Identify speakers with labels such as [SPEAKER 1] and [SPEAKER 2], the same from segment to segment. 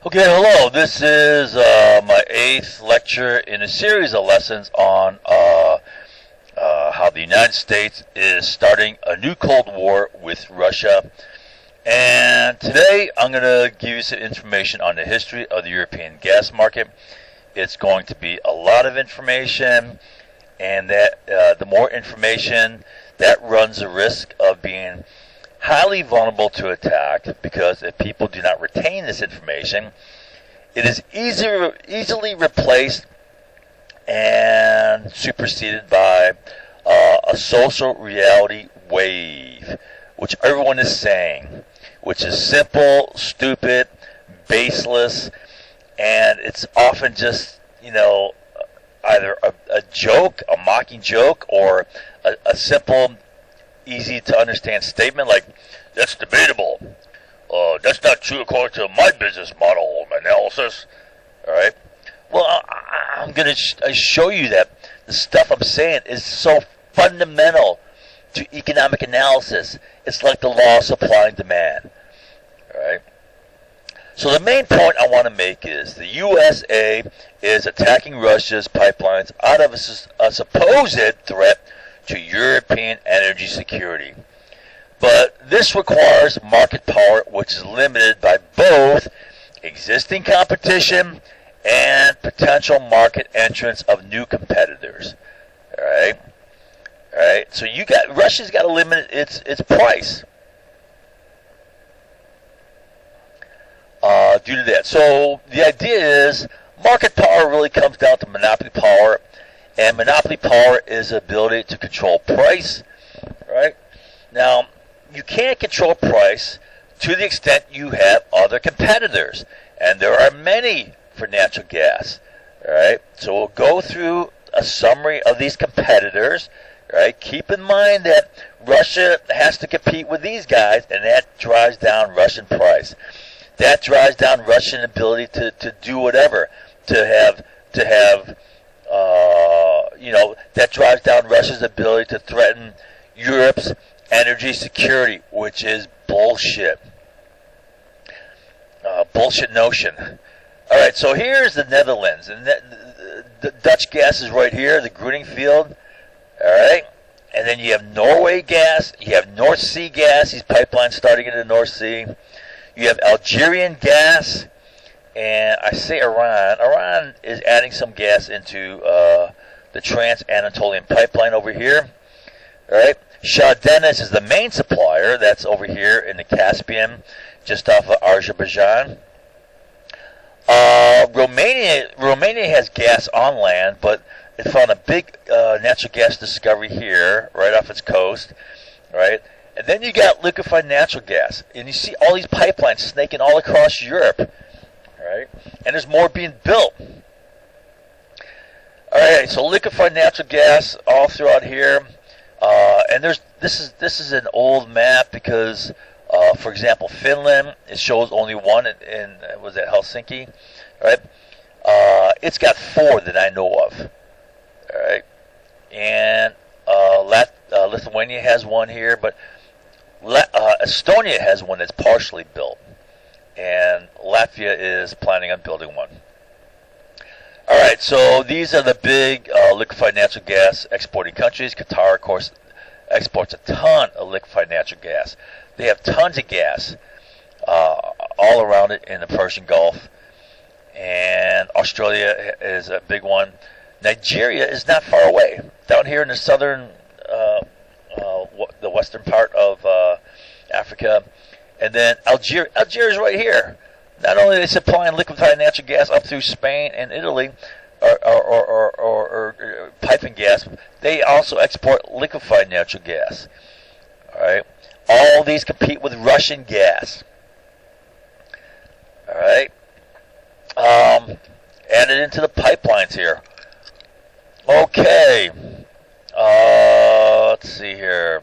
[SPEAKER 1] Okay, hello. This is my eighth lecture in a series of lessons on how the United States is starting a new Cold War with Russia. And today I'm going to give you some information on the history of the European gas market. It's going to be a lot of information, and that the more information, that runs the risk of being highly vulnerable to attack, because if people do not retain this information, it is easily replaced and superseded by a social reality wave, which everyone is saying, which is simple, stupid, baseless, and it's often just, either a joke, a mocking joke, or a simple, easy to understand statement like, that's debatable. That's not true according to my business model analysis. All right. Well, I'm going to show you that the stuff I'm saying is so fundamental to economic analysis. It's like the law of supply and demand. All right. So the main point I want to make is the USA is attacking Russia's pipelines out of a supposed threat to European energy security. But this requires market power, which is limited by both existing competition and potential market entrance of new competitors. All right. So Russia's got to limit its price due to that. So the idea is market power really comes down to monopoly power. And monopoly power is the ability to control price, right? Now, you can't control price to the extent you have other competitors. And there are many for natural gas, all right? So we'll go through a summary of these competitors, right? Keep in mind that Russia has to compete with these guys, and that drives down Russian price. That drives down Russian ability to do whatever, that drives down Russia's ability to threaten Europe's energy security, which is bullshit. Bullshit notion. All right, so here's the Netherlands, and the Dutch gas is right here, the Groening field. All right, and then you have Norway gas, you have North Sea gas, these pipelines starting in the North Sea. You have Algerian gas, and I say Iran. Iran is adding some gas into the Trans-Anatolian pipeline over here. All right. Shah Deniz is the main supplier. That's over here in the Caspian, just off of Azerbaijan. Romania has gas on land, but it found a big natural gas discovery here, right off its coast. Right. And then you got liquefied natural gas, and you see all these pipelines snaking all across Europe. Right? And there's more being built. All right, so liquefied natural gas all throughout here, and this is an old map because, for example, Finland, it shows only one in was that Helsinki, right? It's got four that I know of. All right, and Lithuania has one here, but Estonia has one that's partially built. And Latvia is planning on building one. All right, so these are the big liquefied natural gas exporting countries. Qatar, of course, exports a ton of liquefied natural gas. They have tons of gas all around it in the Persian Gulf. And Australia is a big one. Nigeria is not far away. Down here in the southern, the western part of Africa. And then Algeria is right here. Not only are they supplying liquefied natural gas up through Spain and Italy, or piping gas, they also export liquefied natural gas. All right, all these compete with Russian gas. All right, added into the pipelines here. Okay, let's see here.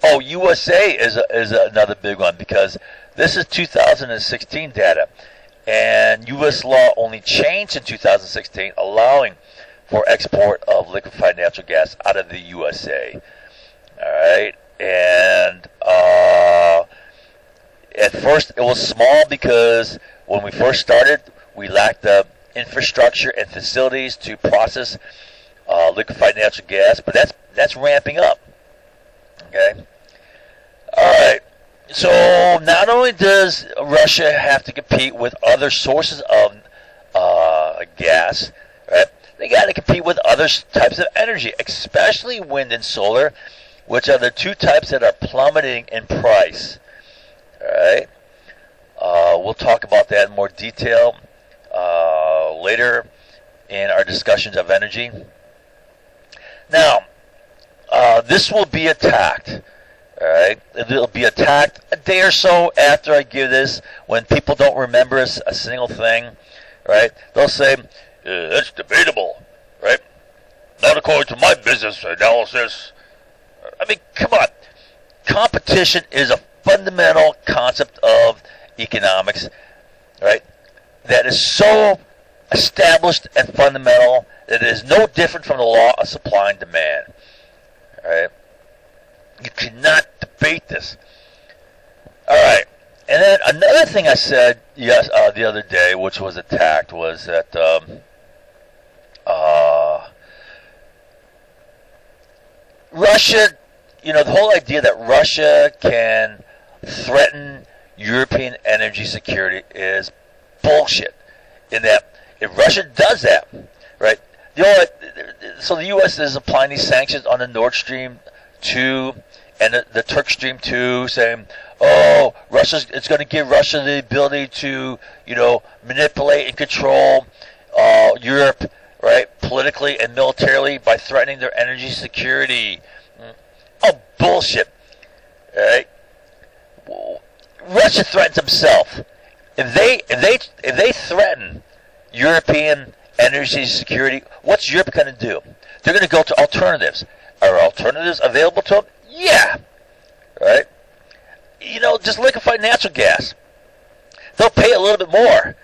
[SPEAKER 1] Oh, USA is another big one because this is 2016 data, and U.S. law only changed in 2016, allowing for export of liquefied natural gas out of the USA. All right, and At first, it was small because when we first started, we lacked the infrastructure and facilities to process liquefied natural gas, but that's ramping up. Okay. All right. So not only does Russia have to compete with other sources of gas, right? They got to compete with other types of energy, especially wind and solar, which are the two types that are plummeting in price. All right. We'll talk about that in more detail later in our discussions of energy. Now, this will be attacked. All right, it'll be attacked a day or so after I give this. When people don't remember a single thing, right? They'll say that's debatable, right? Not according to my business analysis. I mean, come on. Competition is a fundamental concept of economics, right? That is so established and fundamental that it is no different from the law of supply and demand. All right. You cannot debate this. All right. And then another thing I said the other day, which was attacked, was that Russia, the whole idea that Russia can threaten European energy security is bullshit. In that, if Russia does that, right? So the U.S. is applying these sanctions on the Nord Stream 2 and the Turk Stream 2, saying, "Oh, it's going to give Russia the ability to, manipulate and control Europe, right, politically and militarily by threatening their energy security." Oh, bullshit! All right, Russia threatens himself. If they threaten European energy security, what's Europe going to do? They're going to go to alternatives. Are alternatives available to them? Yeah. Right? Just liquefied natural gas. They'll pay a little bit more,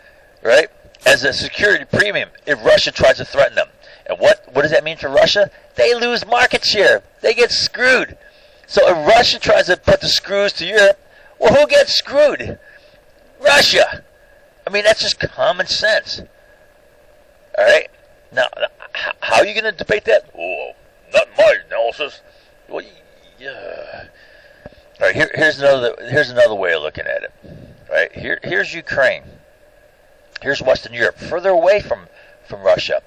[SPEAKER 1] right, as a security premium if Russia tries to threaten them. And what does that mean for Russia? They lose market share. They get screwed. So if Russia tries to put the screws to Europe, well, who gets screwed? Russia. I mean, that's just common sense. All right? Now, how are you going to debate that? Oh, not my analysis. Well, yeah. All right. Here's another way of looking at it. Right. Here's Ukraine. Here's Western Europe, further away from Russia.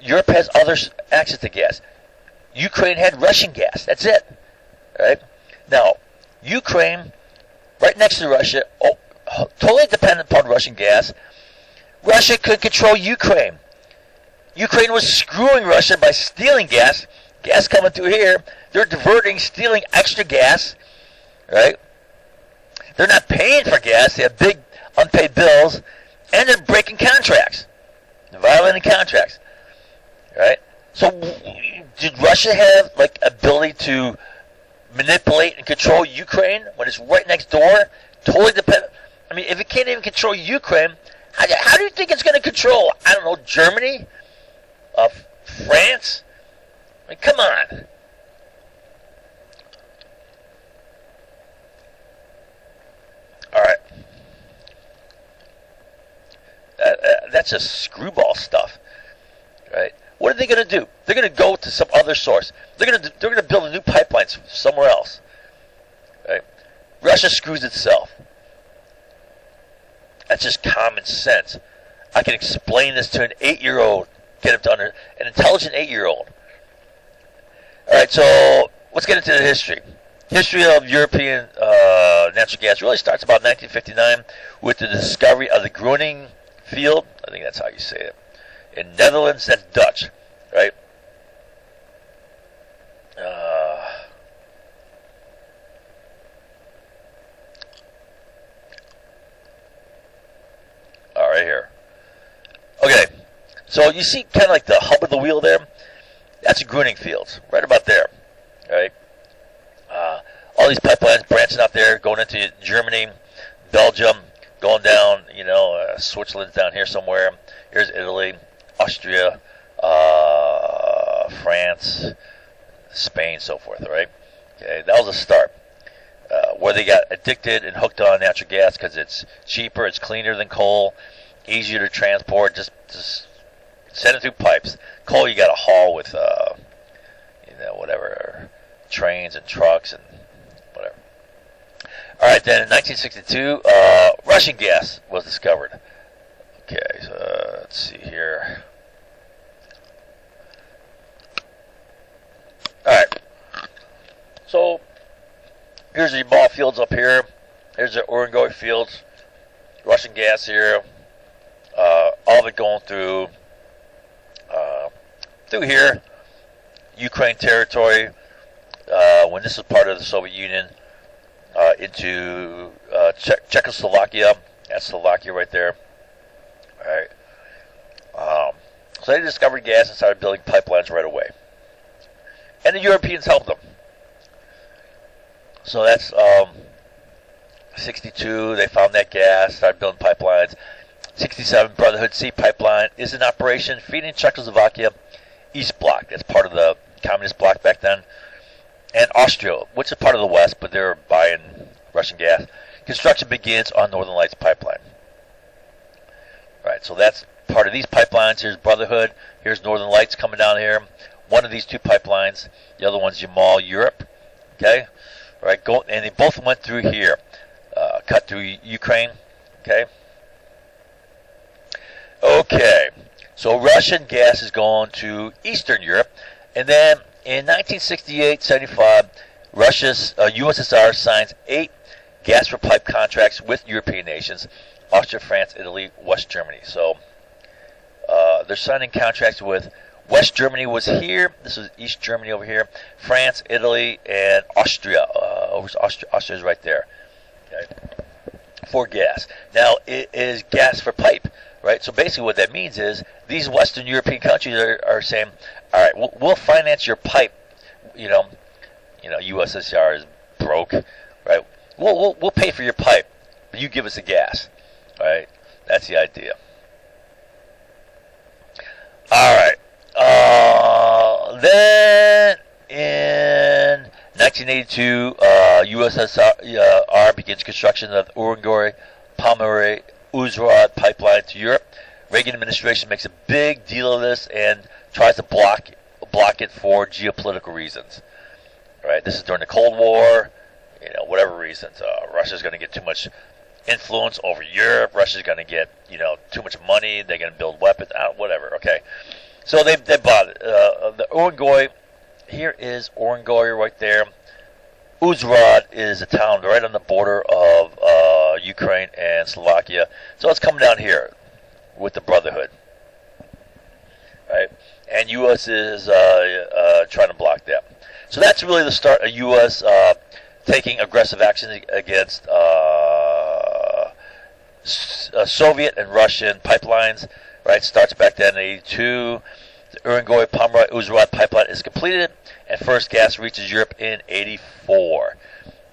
[SPEAKER 1] Europe has other access to gas. Ukraine had Russian gas. That's it. Right. Now, Ukraine, right next to Russia, totally dependent upon Russian gas. Russia could control Ukraine. Ukraine was screwing Russia by stealing gas coming through here. They're stealing extra gas, right? They're not paying for gas. They have big unpaid bills, and they're breaking contracts, violating contracts, right? So did Russia have, ability to manipulate and control Ukraine when it's right next door? Totally dependent. I mean, if it can't even control Ukraine, how do you think it's going to control, I don't know, Germany? France? I mean, come on. All right. That's just screwball stuff, right? What are they going to do? They're going to go to some other source. They're going to build a new pipeline somewhere else, right? Russia screws itself. That's just common sense. I can explain this to an 8-year-old, get him to an intelligent 8-year-old. All right, so let's get into the history. History of European natural gas really starts about 1959 with the discovery of the Groningen field. I think that's how you say it. In Netherlands, that's Dutch, right? All right, here. Okay, so you see kind of like the hub of the wheel there? That's a Groningen fields, right about there, right? All these pipelines branching out there, going into Germany, Belgium, going down, Switzerland's down here somewhere. Here's Italy, Austria, France, Spain, so forth, right? Okay, that was a start. where they got addicted and hooked on natural gas because it's cheaper, it's cleaner than coal, easier to transport. Just send it through pipes. Coal you got to haul with, whatever, trains and trucks and whatever. All right, then in 1962, Russian gas was discovered. Okay, so let's see here. All right, so here's the ball fields up here. Here's the Urengoy fields. Russian gas here. All of it going through here. Ukraine territory. When this was part of the Soviet Union, into Czechoslovakia. That's Slovakia right there. All right. So they discovered gas and started building pipelines right away. And the Europeans helped them. So that's 62. They found that gas, started building pipelines. 67, Brotherhood Sea Pipeline is in operation, feeding Czechoslovakia, East Bloc. That's part of the Communist Bloc back then. And Austria, which is part of the West, but they're buying Russian gas. Construction begins on Northern Lights Pipeline. Right, so that's part of these pipelines. Here's Brotherhood. Here's Northern Lights coming down here. One of these two pipelines. The other one's Yamal, Europe. Okay? Right, and they both went through here. Cut through Ukraine. Okay? Okay. So Russian gas is going to Eastern Europe. And then in 1968-75, USSR signs 8 gas for pipe contracts with European nations: Austria, France, Italy, West Germany. So they're signing contracts with West Germany was here. This is East Germany over here. France, Italy, and Austria. Austria is right there. Okay. For gas. Now, it is gas for pipe, right? So basically what that means is these Western European countries are saying, all right, we'll finance your pipe. USSR is broke, right? We'll pay for your pipe, but you give us the gas, right? That's the idea. All right. Then in 1982, USSR begins construction of the Urengoy, Pomeroy, Uzhhorod pipeline to Europe. Reagan administration makes a big deal of this and tries to block it for geopolitical reasons. Right? This is during the Cold War. Whatever reasons, Russia's going to get too much influence over Europe. Russia's going to get too much money. They're going to build weapons. Whatever. Okay. So they bought it. The Urengoy. Here is Urengoy right there. Uzhhorod is a town right on the border of Ukraine and Slovakia. So it's coming down here with the Brotherhood. Right? And U.S. is trying to block that. So that's really the start of U.S. Taking aggressive action against Soviet and Russian pipelines. Right? Starts back then in 82. The Urengoy, Pomeroy, Uzhhorod pipeline is completed, and first gas reaches Europe in 84.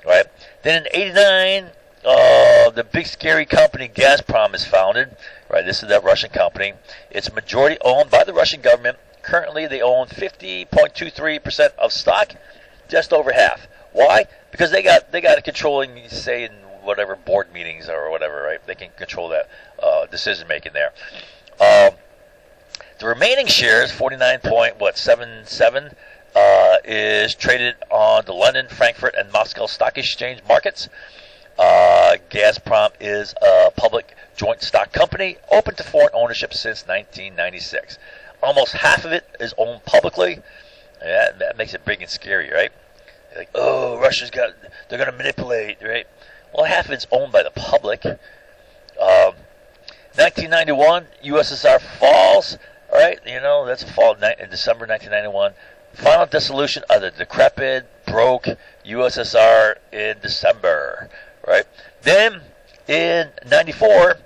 [SPEAKER 1] Right? Then in 89, the big scary company Gazprom is founded. Right? This is that Russian company. It's majority owned by the Russian government. Currently, they own 50.23% of stock, just over half. Why? Because they got a controlling, say, in whatever board meetings or whatever. Right? They can control that decision making there. The remaining shares, 49.77, is traded on the London, Frankfurt, and Moscow stock exchange markets. Gazprom is a public joint stock company open to foreign ownership since 1996. Almost half of it is owned publicly. Yeah, that makes it big and scary, right? Like, oh, they're going to manipulate, right? Well, half of it's owned by the public. 1991, USSR falls. All right, that's a fall in December 1991. Final dissolution of the decrepit, broke USSR in December. Right. Then in 94,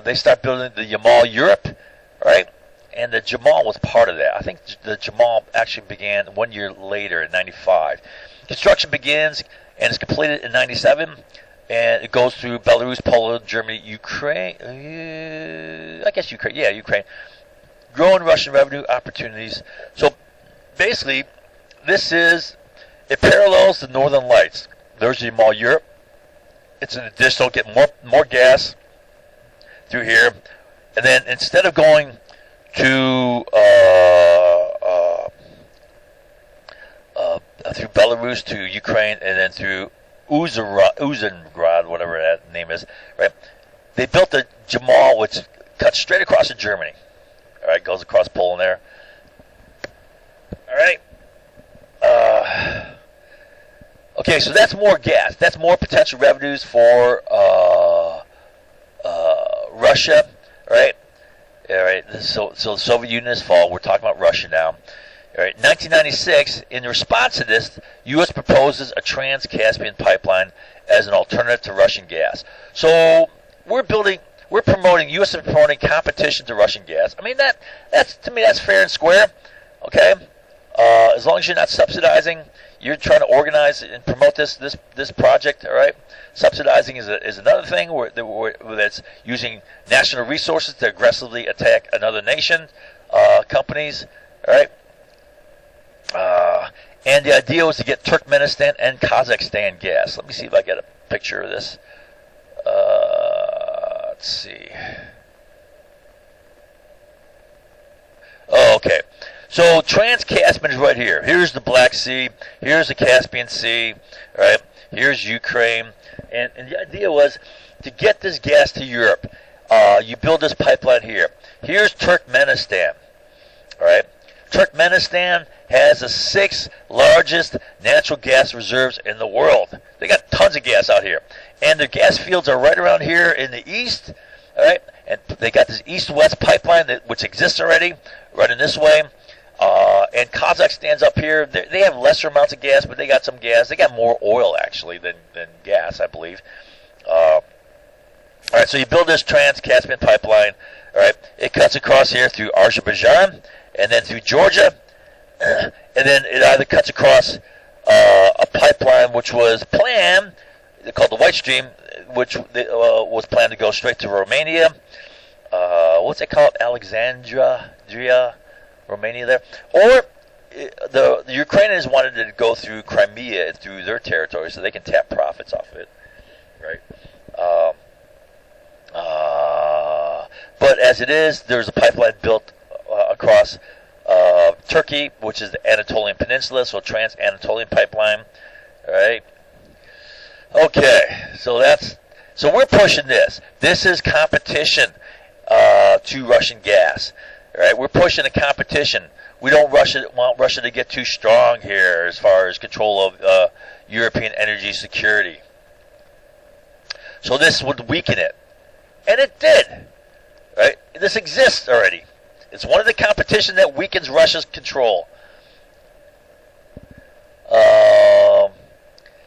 [SPEAKER 1] they start building the Yamal, Europe. Right. And the Jamal was part of that. I think the Jamal actually began 1 year later in 95. Construction begins and is completed in 97. And it goes through Belarus, Poland, Germany, Ukraine. Ukraine. Yeah, Ukraine. Growing Russian revenue opportunities. So basically, this is It parallels the Northern Lights. There's your Mall Europe. It's an additional, get more gas through here. And then instead of going to through Belarus to Ukraine and then through Uzengrad, whatever that name is, right? They built the Jamal, which cuts straight across to Germany. All right, goes across Poland there. All right. Okay, so that's more gas. That's more potential revenues for Russia, right? All right. So the Soviet Union is fall. We're talking about Russia now. All right. 1996. In response to this, U.S. proposes a Trans-Caspian pipeline as an alternative to Russian gas. So we're promoting. U.S. is promoting competition to Russian gas. I mean that's to me that's fair and square. Okay. As long as you're not subsidizing, you're trying to organize and promote this project, all right? Subsidizing is another thing where that's using national resources to aggressively attack another nation, companies, all right? And the idea was to get Turkmenistan and Kazakhstan gas. Let me see if I get a picture of this. Let's see. Oh, okay. So Trans-Caspian is right here. Here's the Black Sea. Here's the Caspian Sea. Right. Here's Ukraine. And the idea was to get this gas to Europe. You build this pipeline here. Here's Turkmenistan. All right. Turkmenistan has the 6th largest natural gas reserves in the world. They got tons of gas out here. And their gas fields are right around here in the east. All right. And they got this east-west pipeline which exists already, running this way. And Kazakhstan's up here. They have lesser amounts of gas, but they got some gas. They got more oil, actually, than gas, I believe. All right, so you build this Trans-Caspian pipeline. All right, it cuts across here through Azerbaijan and then through Georgia. And then it either cuts across a pipeline which was planned, called the White Stream, which was planned to go straight to Romania. What's it called? Alexandria, Romania there. Or the Ukrainians wanted it to go through Crimea and through their territory so they can tap profits off of it. Right? But as it is, there's a pipeline built across Turkey, which is the Anatolian Peninsula, so Trans-Anatolian Pipeline. All right? Okay, so we're pushing this. This is competition to Russian gas. All right, we're pushing a competition. We don't want Russia to get too strong here as far as control of European energy security. So this would weaken it, and it did. Right? This exists already. It's one of the competition that weakens Russia's control.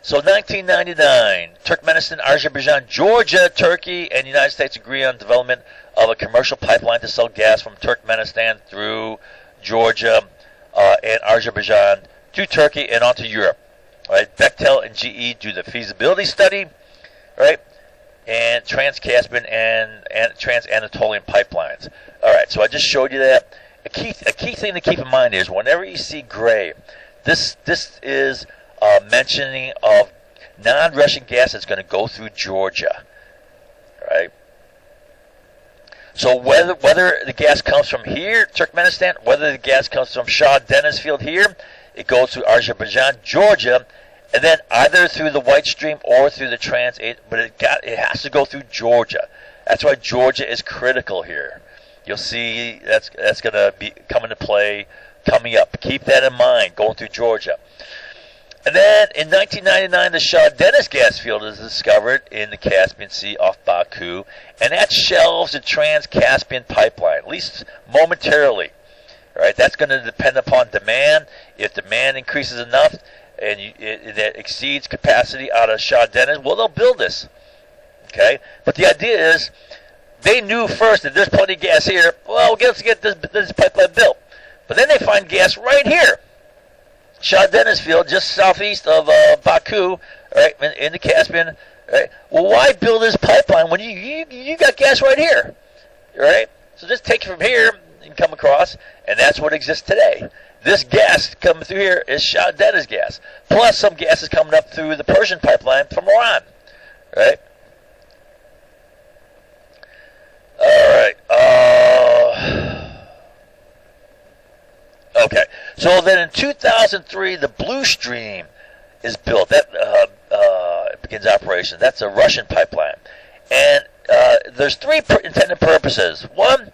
[SPEAKER 1] So 1999, Turkmenistan, Azerbaijan, Georgia, Turkey, and the United States agree on development of a commercial pipeline to sell gas from Turkmenistan through Georgia and Azerbaijan to Turkey and onto Europe. Right? Bechtel and GE do the feasibility study, right? And Trans-Caspian and Trans-Anatolian pipelines. All right, so I just showed you that. A key thing to keep in mind is whenever you see gray, this is mentioning of non-Russian gas that's going to go through Georgia, right? So whether the gas comes from here, Turkmenistan, whether the gas comes from Shah Deniz field here, it goes through Azerbaijan, Georgia, and then either through the White Stream or through the but it has to go through Georgia. That's why Georgia is critical here. You'll see that's going to be come into play coming up. Keep that in mind, going through Georgia. And then in 1999, the Shah Deniz gas field is discovered in the Caspian Sea off Baku, and that shelves the Trans-Caspian pipeline, at least momentarily. Right? That's going to depend upon demand. If demand increases enough and that exceeds capacity out of Shah Deniz, well, they'll build this. Okay? But the idea is they knew first that there's plenty of gas here. Well, let's get this pipeline built. But then they find gas right here. Shah Deniz field, just southeast of Baku, right, in the Caspian. Right? Well, why build this pipeline when you got gas right here, right? So just take it from here and come across, and that's what exists today. this gas coming through here is Shah Deniz gas. Plus some gas is coming up through the Persian pipeline from Iran. Right? Alright. Okay. So then in 2003, the Blue Stream is built. That begins operation. That's a Russian pipeline. And there's three intended purposes. One,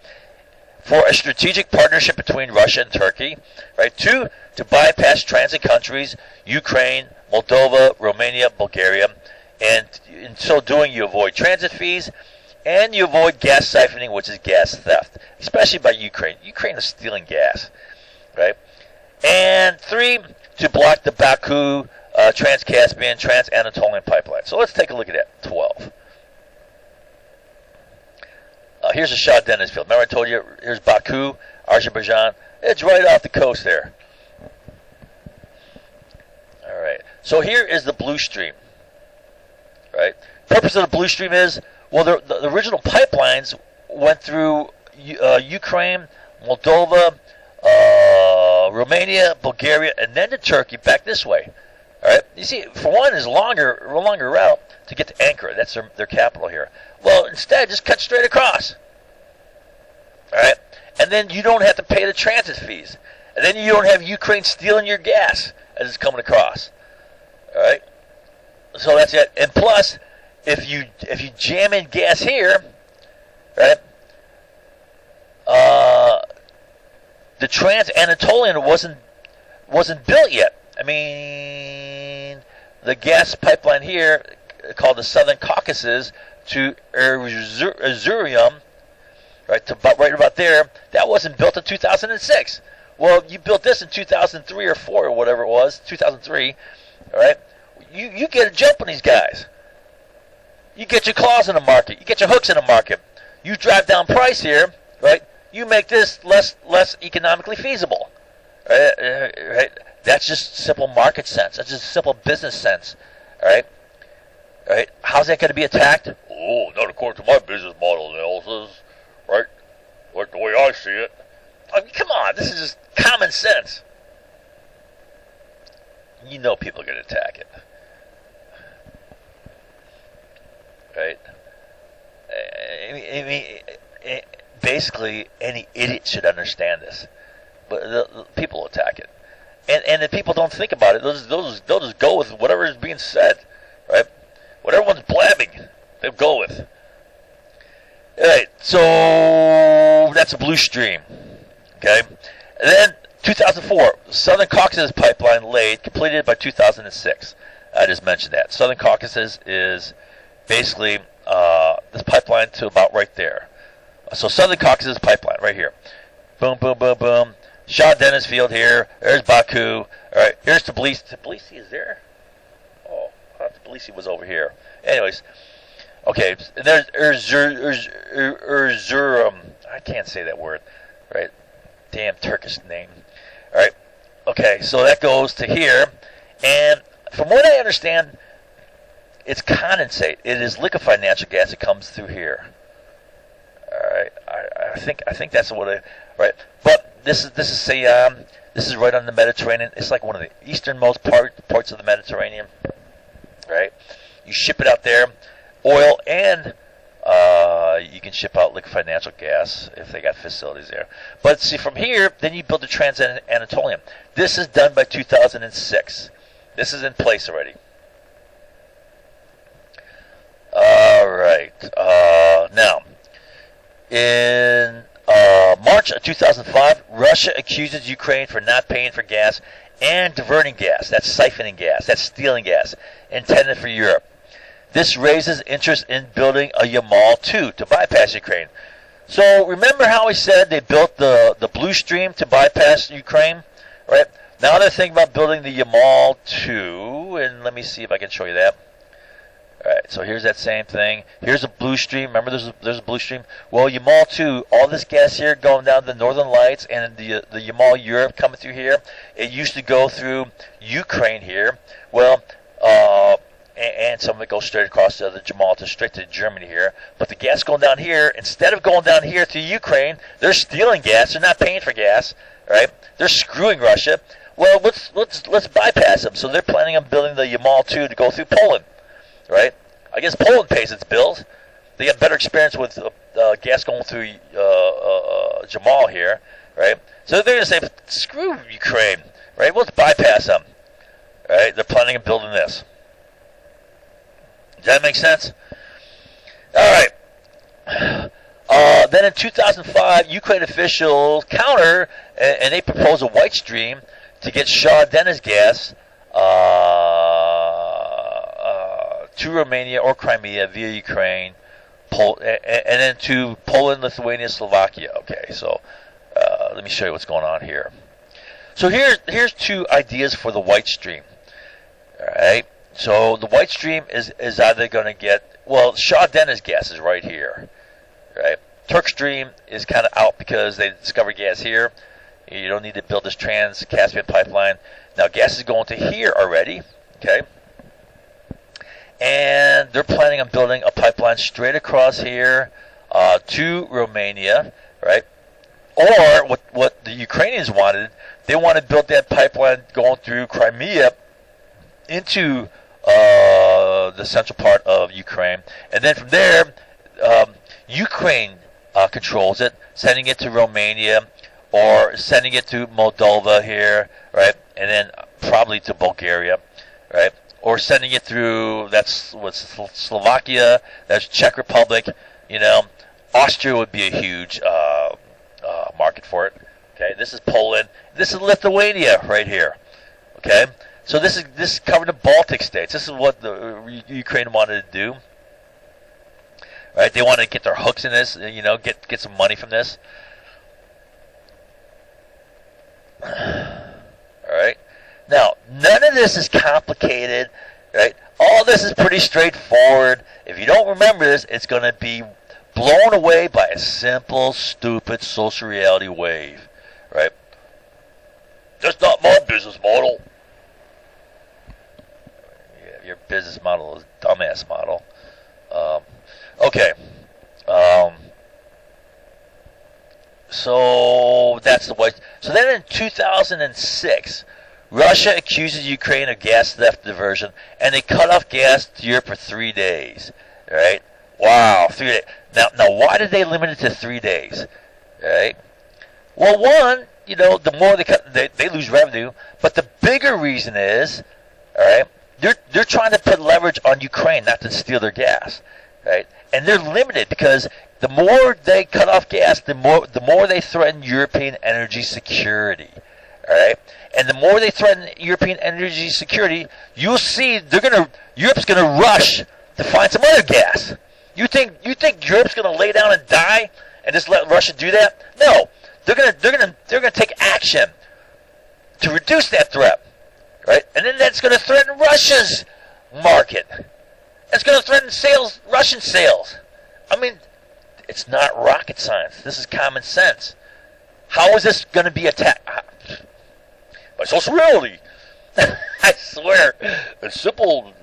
[SPEAKER 1] for a strategic partnership between Russia and Turkey. Right. Two, to bypass transit countries, Ukraine, Moldova, Romania, Bulgaria. And in so doing, you avoid transit fees and you avoid gas siphoning, which is gas theft, especially by Ukraine. Ukraine is stealing gas. Right. And three, to block the Baku, Trans-Caspian, Trans-Anatolian pipeline. So let's take a look at that. 12. Here's a Shah Deniz field. Remember I told you, here's Baku, Azerbaijan. It's right off the coast there. All right. So here is the Blue Stream. Right. Purpose of the Blue Stream is, well, the original pipelines went through Ukraine, Moldova, Romania, Bulgaria, and then to Turkey, back this way. All right. You see, for one, is a longer route to get to Ankara. That's their capital here. Well, instead, just cut straight across. All right. And then you don't have to pay the transit fees. And then you don't have Ukraine stealing your gas as it's coming across. All right. So that's it. And plus, if you jam in gas here, right? The Trans-Anatolian wasn't built yet. I mean, the gas pipeline here, called the Southern Caucasus to Erzurum, right about there, that wasn't built in 2006. Well, you built this in 2003 or 4 or whatever it was, 2003, all right? You get a jump on these guys. You get your claws in the market. You get your hooks in the market. You drive down price here, right? You make this less economically feasible, right? That's just simple market sense. That's just simple business sense, all right? All right? How's that going to be attacked? Oh, not according to my business model analysis, right? Like the way I see it. I mean, come on, this is just common sense. You know people are going to attack it. Right? I mean, basically, any idiot should understand this. But the people attack it. And if people don't think about it, they'll just go with whatever is being said. Right? What everyone's blabbing, they'll go with. Alright, so that's a Blue Stream. Okay? And then 2004, Southern Caucasus pipeline laid, completed by 2006. I just mentioned that. Southern Caucasus is basically this pipeline to about right there. So Southern Caucasus pipeline, right here. Boom, boom, boom, boom. Shah Deniz field here. There's Baku. All right, here's Tbilisi. Tbilisi is there? Oh, I thought Tbilisi was over here. Anyways, okay, and there's Erzurum. I can't say that word, right? Damn Turkish name. All right, okay, so that goes to here, and from what I understand, it's condensate. It is liquefied natural gas that comes through here. All right, I think that's what it. Right, but this is Sayyam. This is right on the Mediterranean. It's like one of the easternmost parts of the Mediterranean. Right, you ship it out there, oil, and you can ship out liquefied natural gas if they got facilities there. But see, from here, then you build the Trans-Anatolian. This is done by 2006. This is in place already. All right. Now, in March of 2005, Russia accuses Ukraine for not paying for gas and diverting gas. That's siphoning gas. That's stealing gas intended for Europe. This raises interest in building a Yamal 2 to bypass Ukraine. So remember how we said they built the Blue Stream to bypass Ukraine? Right? Now they're thinking about building the Yamal 2, and let me see if I can show you that. Alright, so here's that same thing. Here's a Blue Stream. Remember there's a Blue Stream? Well, Yamal 2, all this gas here going down the Northern Lights and the Yamal Europe coming through here, it used to go through Ukraine here. Well, and some of it goes straight across the Jamal to straight to Germany here. But the gas going down here, instead of going down here to Ukraine, they're stealing gas. They're not paying for gas, right? They're screwing Russia. Well, let's bypass them. So they're planning on building the Yamal 2 to go through Poland, right? I guess Poland pays its bills. They have better experience with gas going through Jamal here, right? So they're going to say, screw Ukraine, right? Let's bypass them, right? They're planning on building this. Does that make sense? All right. Then in 2005, Ukraine officials counter, and they propose a white stream to get Shah Deniz gas to Romania or Crimea via Ukraine, and then to Poland, Lithuania, Slovakia. Okay, so let me show you what's going on here. So here's two ideas for the white stream. All right. So the white stream is either going to get, well, Shah Deniz gas is right here, right? Turk stream is kind of out because they discovered gas here. You don't need to build this Trans-Caspian pipeline. Now gas is going to here already, okay? And they're planning on building a pipeline straight across here to Romania, right? Or what the Ukrainians wanted, they want to build that pipeline going through Crimea into the central part of Ukraine, and then from there, Ukraine controls it, sending it to Romania or sending it to Moldova here, right, and then probably to Bulgaria, right, or sending it through Slovakia, that's Czech Republic, Austria would be a huge market for it. Okay, this is Poland, this is Lithuania right here. Okay. So this is covering the Baltic states. This is what the Ukraine wanted to do. Right? They wanted to get their hooks in this, get some money from this. All right. Now, none of this is complicated, right? All this is pretty straightforward. If you don't remember this, it's going to be blown away by a simple, stupid social reality wave, right? That's not my business model. Your business model is a dumbass model. Okay. So that's the way. So then in 2006, Russia accuses Ukraine of gas theft diversion, and they cut off gas to Europe for 3 days. Right? Wow, 3 days. Now, why did they limit it to 3 days? Right? Well, one, the more they cut, they lose revenue. But the bigger reason is, all right, they're trying to put leverage on Ukraine not to steal their gas, right? And they're limited because the more they cut off gas, the more they threaten European energy security, all right? And the more they threaten European energy security, you'll see Europe's gonna rush to find some other gas. You think Europe's gonna lay down and die and just let Russia do that? No, they're gonna take action to reduce that threat. Right? And then that's going to threaten Russia's market. It's going to threaten Russian sales. I mean, it's not rocket science. This is common sense. How is this going to be attacked? By social reality. I swear. Some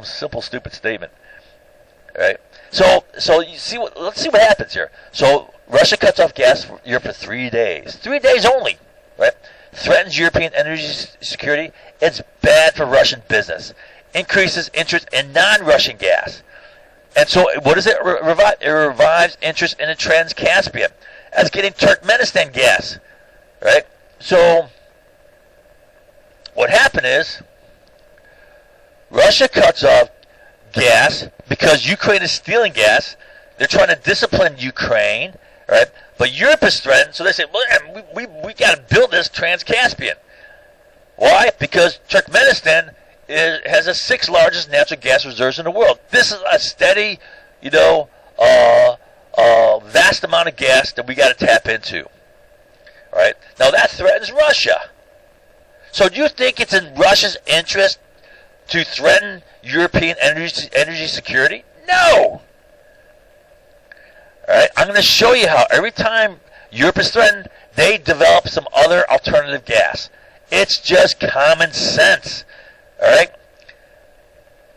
[SPEAKER 1] simple, stupid statement. Right? So you see let's see what happens here. So Russia cuts off gas for Europe for 3 days. 3 days only. Right? Threatens European energy security. It's bad for Russian business. Increases interest in non-Russian gas. And so what does it revive? It revives interest in the Trans-Caspian as getting Turkmenistan gas. Right? So what happened is Russia cuts off gas because Ukraine is stealing gas. They're trying to discipline Ukraine. Right? But Europe is threatened, so they say, well, we got to build this Trans-Caspian. Why? Because Turkmenistan has the 6th largest natural gas reserves in the world. This is a steady, vast amount of gas that we got to tap into. All right? Now that threatens Russia. So do you think it's in Russia's interest to threaten European energy security? No. All right, I'm going to show you how every time Europe is threatened, they develop some other alternative gas. It's just common sense. All right?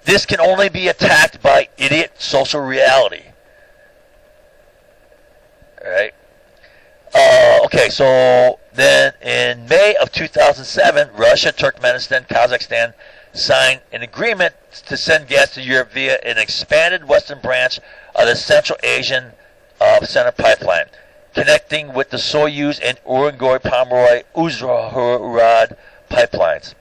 [SPEAKER 1] This can only be attacked by idiot social reality. All right. Okay, so then in May of 2007, Russia, Turkmenistan, Kazakhstan signed an agreement to send gas to Europe via an expanded western branch of the Central Asian Center Pipeline, connecting with the Soyuz and Urengoy-Pomeroy-Uzhhorod pipelines.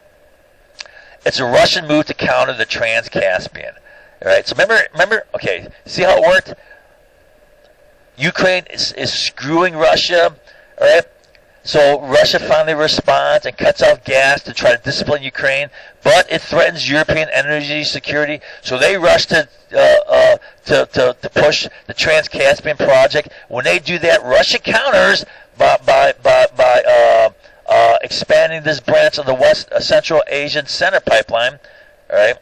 [SPEAKER 1] It's a Russian move to counter the Trans-Caspian. All right, so remember, okay, see how it worked? Ukraine is screwing Russia, all right? So Russia finally responds and cuts off gas to try to discipline Ukraine, but it threatens European energy security. So they rush to push the Trans-Caspian project. When they do that, Russia counters by expanding this branch of the Central Asian Center Pipeline. All right.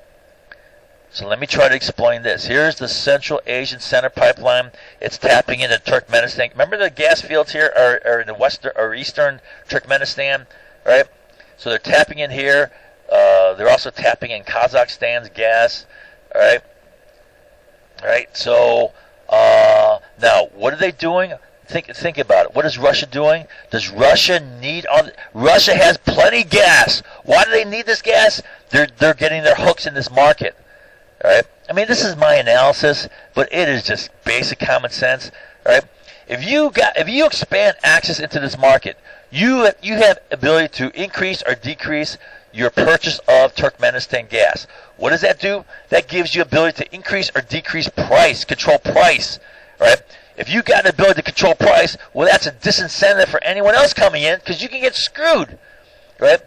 [SPEAKER 1] So let me try to explain this. Here's the Central Asian Center Pipeline. It's tapping into Turkmenistan. Remember the gas fields here are in the western or eastern Turkmenistan, right? So they're tapping in here. They're also tapping in Kazakhstan's gas, all right? All right. So now, what are they doing? Think about it. What is Russia doing? Does Russia need all? Russia has plenty of gas. Why do they need this gas? They're getting their hooks in this market. All right. I mean, this is my analysis, but it is just basic common sense. All right. If you expand access into this market, you have ability to increase or decrease your purchase of Turkmenistan gas. What does that do? That gives you ability to increase or decrease price, control price. All right. If you got an ability to control price, well, that's a disincentive for anyone else coming in because you can get screwed. Right.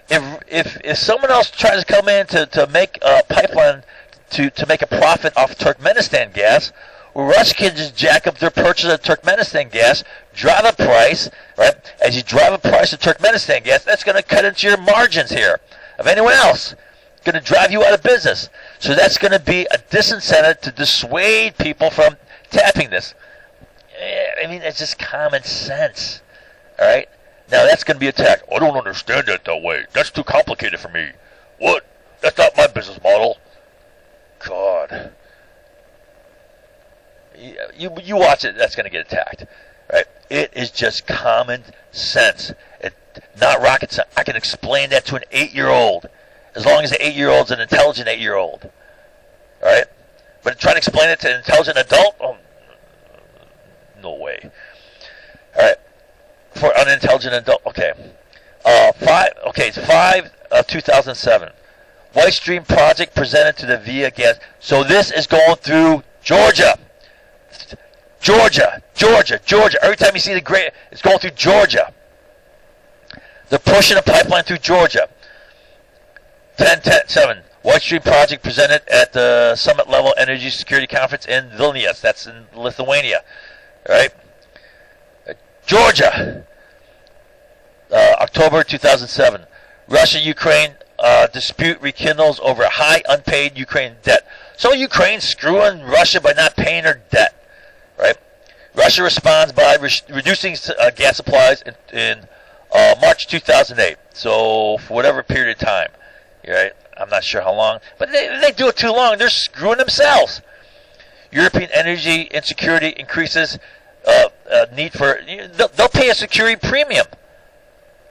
[SPEAKER 1] If someone else tries to come in to make a pipeline to make a profit off Turkmenistan gas, Russia can just jack up their purchase of Turkmenistan gas, drive a price, right? As you drive a price of Turkmenistan gas, that's going to cut into your margins here of anyone else. It's going to drive you out of business. So that's going to be a disincentive to dissuade people from tapping this. I mean, it's just common sense, all right? Now, that's going to be attacked. I don't understand that way. That's too complicated for me. What? That's not my business model. God. You watch it, that's going to get attacked. Right? It is just common sense. Not rocket science. I can explain that to an 8-year-old. As long as the 8-year-old's an intelligent 8-year-old. All right? But try to explain it to an intelligent adult? Oh, no way. All right. For unintelligent adult, okay. It's 5 of 2007. White Stream project presented to the Via Gas. So this is going through Georgia. Georgia. Every time you see the great, it's going through Georgia. They're pushing a pipeline through Georgia. 10-7. White Stream project presented at the Summit Level Energy Security Conference in Vilnius. That's in Lithuania. All right. Georgia. October 2007. Russia-Ukraine dispute rekindles over high unpaid Ukraine debt. So Ukraine's screwing Russia by not paying her debt, right? Russia responds by reducing gas supplies in March 2008. So for whatever period of time, right? I'm not sure how long, but they do it too long. They're screwing themselves. European energy insecurity increases need for. They'll pay a security premium,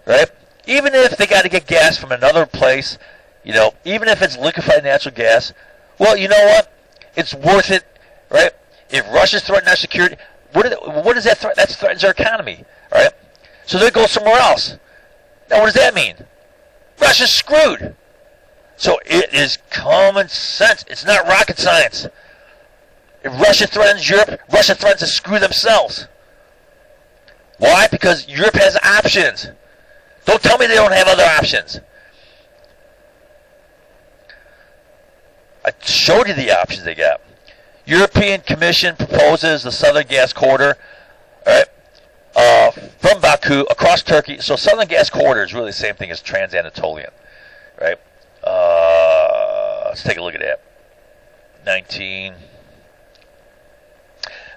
[SPEAKER 1] right? Even if they got to get gas from another place, even if it's liquefied natural gas, well, you know what? It's worth it, right? If Russia's threatening our security, what is that threat? That threatens our economy, all right? So they go somewhere else. Now, what does that mean? Russia's screwed. So it is common sense. It's not rocket science. If Russia threatens Europe, Russia threatens to screw themselves. Why? Because Europe has options. Don't tell me they don't have other options. I showed you the options they got. European Commission proposes the Southern Gas Corridor, all right, from Baku across Turkey. So Southern Gas Corridor is really the same thing as Trans-Anatolian, right? Let's take a look at that. 19.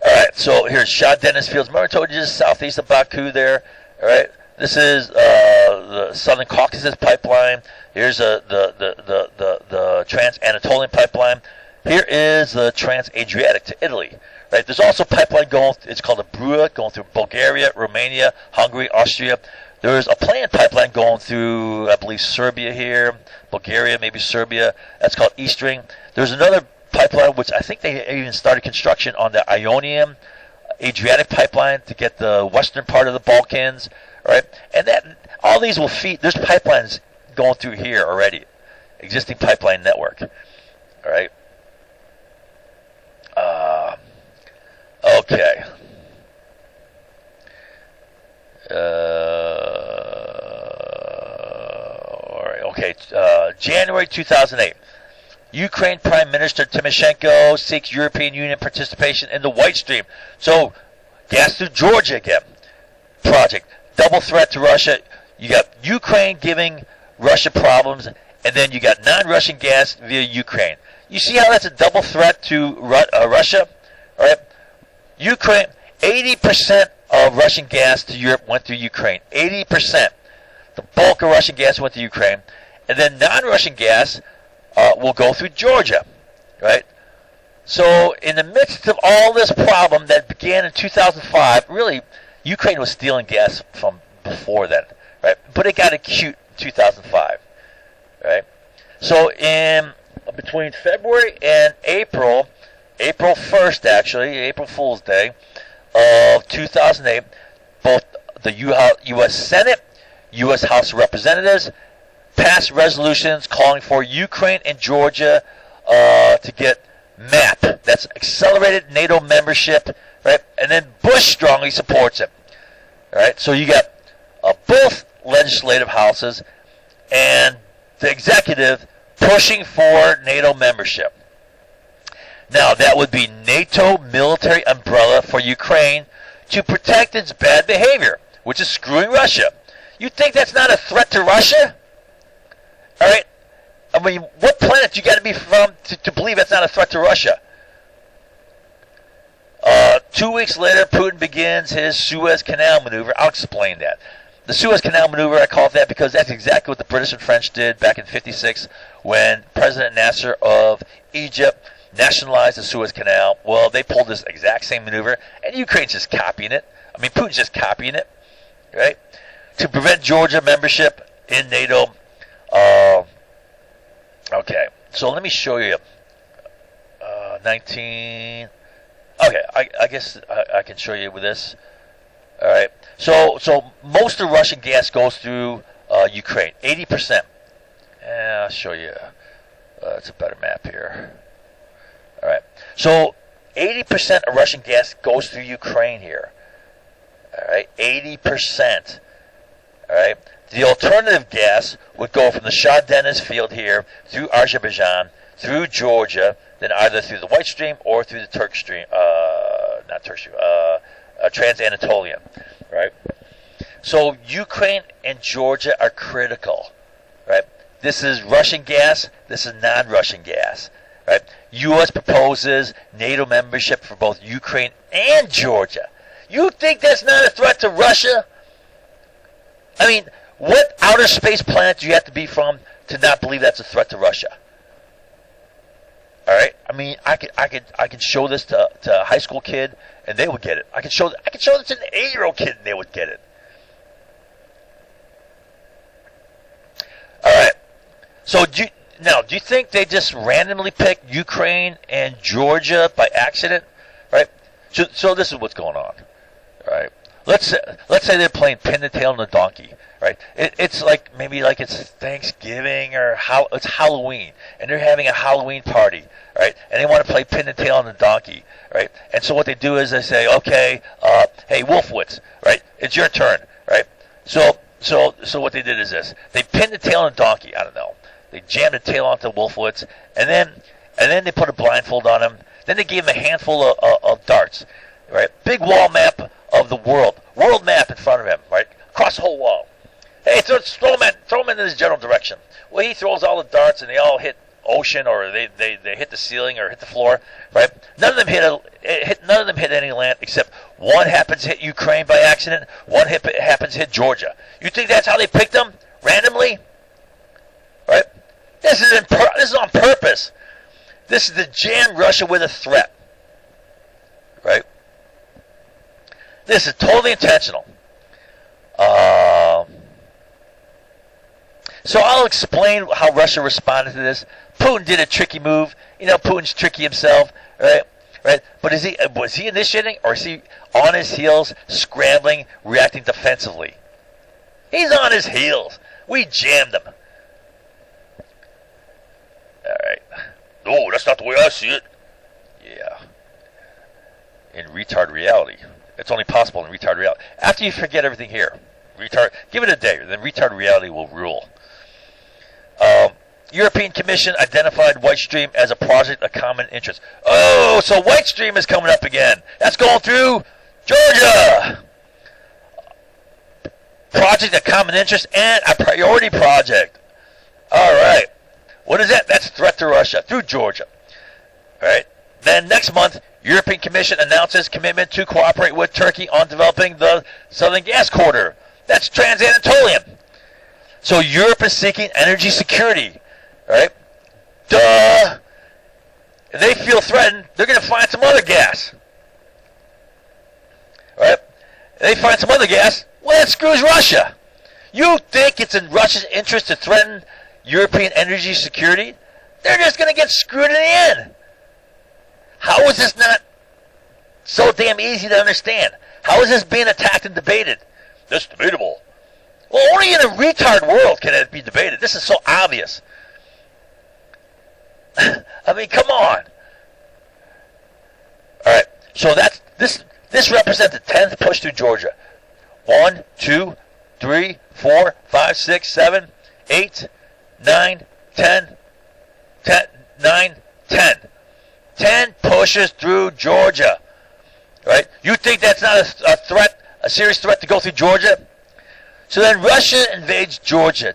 [SPEAKER 1] All right, so here's Shah Deniz Fields. Remember I told you just southeast of Baku there, all right? This is the Southern Caucasus pipeline. Here's the Trans-Anatolian pipeline. Here is the Trans-Adriatic to Italy. Right? There's also a pipeline going. It's called a BRUA, going through Bulgaria, Romania, Hungary, Austria. There's a planned pipeline going through, I believe, Serbia here, Bulgaria, maybe Serbia. That's called Eastring. There's another pipeline which I think they even started construction on the Ionian Adriatic pipeline to get the western part of the Balkans. Right? And that all these will feed. There's pipelines going through here already, existing pipeline network. All right. Okay. All right. Okay. January 2008. Ukraine Prime Minister Tymoshenko seeks European Union participation in the White Stream. So, gas through Georgia again. Project. Double threat to Russia. You got Ukraine giving Russia problems, and then you got non-Russian gas via Ukraine. You see how that's a double threat to Russia? All right. Ukraine, 80% of Russian gas to Europe went through Ukraine. 80%. The bulk of Russian gas went to Ukraine. And then non-Russian gas will go through Georgia. Right? So in the midst of all this problem that began in 2005, really, Ukraine was stealing gas from before then. Right? But it got acute in 2005. Right? So between February and April 1st actually, April Fool's Day of 2008, both the U.S. Senate, U.S. House of Representatives passed resolutions calling for Ukraine and Georgia to get MAP. That's accelerated NATO membership, right? And then Bush strongly supports it. All right, so you got both legislative houses and the executive pushing for NATO membership. Now, that would be NATO military umbrella for Ukraine to protect its bad behavior, which is screwing Russia. You think that's not a threat to Russia? All right? I mean, what planet you got to be from to believe that's not a threat to Russia? 2 weeks later, Putin begins his Suez Canal maneuver. I'll explain that. The Suez Canal maneuver, I call it that because that's exactly what the British and French did back in '56 when President Nasser of Egypt nationalized the Suez Canal. Well, they pulled this exact same maneuver, and Ukraine's just copying it. I mean, Putin's just copying it, right? To prevent Georgia membership in NATO. Okay, so let me show you. 19. Okay, I guess I can show you with this. All right. So most of Russian gas goes through Ukraine. 80%. I'll show you. It's a better map here. All right. So 80% of Russian gas goes through Ukraine here. All right. 80%. All right. The alternative gas would go from the Shah Deniz field here through Azerbaijan, through Georgia, then either through the White Stream or through the Turk Stream. Trans-Anatolian. Right. So Ukraine and Georgia are critical. Right. This is Russian gas. This is non-Russian gas. Right. U.S. proposes NATO membership for both Ukraine and Georgia. You think that's not a threat to Russia? I mean, what outer space planet do you have to be from to not believe that's a threat to Russia? All right. I mean, I could show this to a high school kid and they would get it. I could show this to an 8-year-old kid and they would get it. All right. So do you think they just randomly picked Ukraine and Georgia by accident? Right. So this is what's going on. All right. Let's say they're playing pin the tail on the donkey, right? It's like maybe like it's Thanksgiving or it's Halloween, and they're having a Halloween party, right? And they want to play pin the tail on the donkey, right? And so what they do is they say, okay, hey Wolfowitz, right? It's your turn, right? So what they did is this: they pinned the tail on the donkey. I don't know. They jammed the tail onto Wolfowitz, and then they put a blindfold on him. Then they gave him a handful of darts, right? Big wall map of the world map in front of him, right? Across the whole wall. Hey, throw him in this general direction. Well, he throws all the darts and they all hit ocean, or they hit the ceiling or hit the floor, right? None of them hit any land except one happens to hit Ukraine by accident. One happens to hit Georgia. You think that's how they picked them randomly, right? This is on purpose. This is to jam Russia with a threat, right? This is totally intentional. So I'll explain how Russia responded to this. Putin did a tricky move. You know, Putin's tricky himself, right? Right? But was he initiating, or is he on his heels, scrambling, reacting defensively? He's on his heels. We jammed him. All right. No, that's not the way I see it. Yeah. In retard reality. It's only possible in retard reality. After you forget everything here, give it a day, then retard reality will rule. European Commission identified White Stream as a project of common interest. Oh, so White Stream is coming up again. That's going through Georgia. Project of common interest and a priority project. All right. What is that? That's a threat to Russia through Georgia. All right. Then next month, European Commission announces commitment to cooperate with Turkey on developing the Southern Gas Corridor. That's Trans-Anatolian. So Europe is seeking energy security, right? Duh. If they feel threatened, they're going to find some other gas, right? If they find some other gas, well, that screws Russia. You think it's in Russia's interest to threaten European energy security? They're just going to get screwed in the end. How is this not so damn easy to understand? How is this being attacked and debated? That's debatable. Well, only in a retard world can it be debated. This is so obvious. I mean, come on. All right. So this represents the 10th push through Georgia. 1, 2, 3, 4, 5, 6, 7, 8, 9, 10, 9, 10. 10 pushes through Georgia. Right? You think that's not a threat, a serious threat to go through Georgia? So then Russia invades Georgia,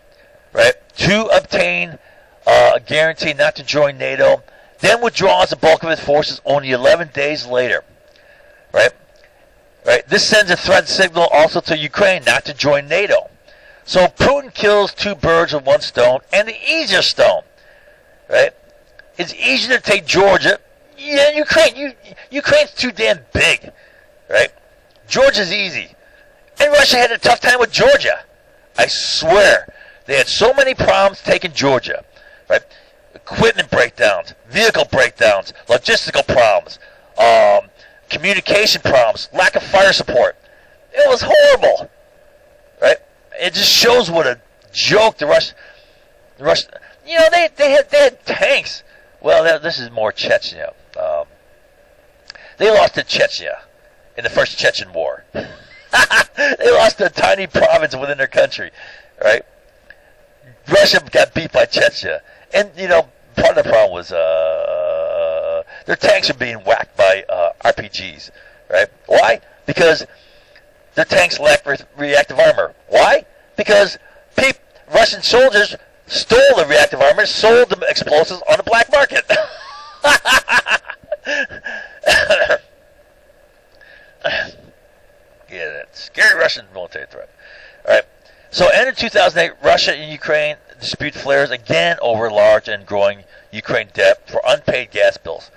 [SPEAKER 1] right, to obtain a guarantee not to join NATO, then withdraws the bulk of its forces only 11 days later, right? Right. This sends a threat signal also to Ukraine not to join NATO. So Putin kills two birds with one stone, and the easier stone, right? It's easier to take Georgia. Yeah, Ukraine's too damn big, right? Georgia's easy. And Russia had a tough time with Georgia. I swear. They had so many problems taking Georgia, right? Equipment breakdowns, vehicle breakdowns, logistical problems, communication problems, lack of fire support. It was horrible, right? It just shows what a joke the Russian. You know, they had tanks. Well, this is more Chechnya. They lost to Chechnya in the first Chechen War. They lost a tiny province within their country, right? Russia got beat by Chechnya, and you know, part of the problem was their tanks are being whacked by RPGs, right? Why? Because their tanks lack reactive armor. Why? Because Russian soldiers stole the reactive armor, sold the explosives on the black market. Yeah, that scary Russian military threat. All right. So, end of 2008, Russia and Ukraine dispute flares again over large and growing Ukraine debt for unpaid gas bills.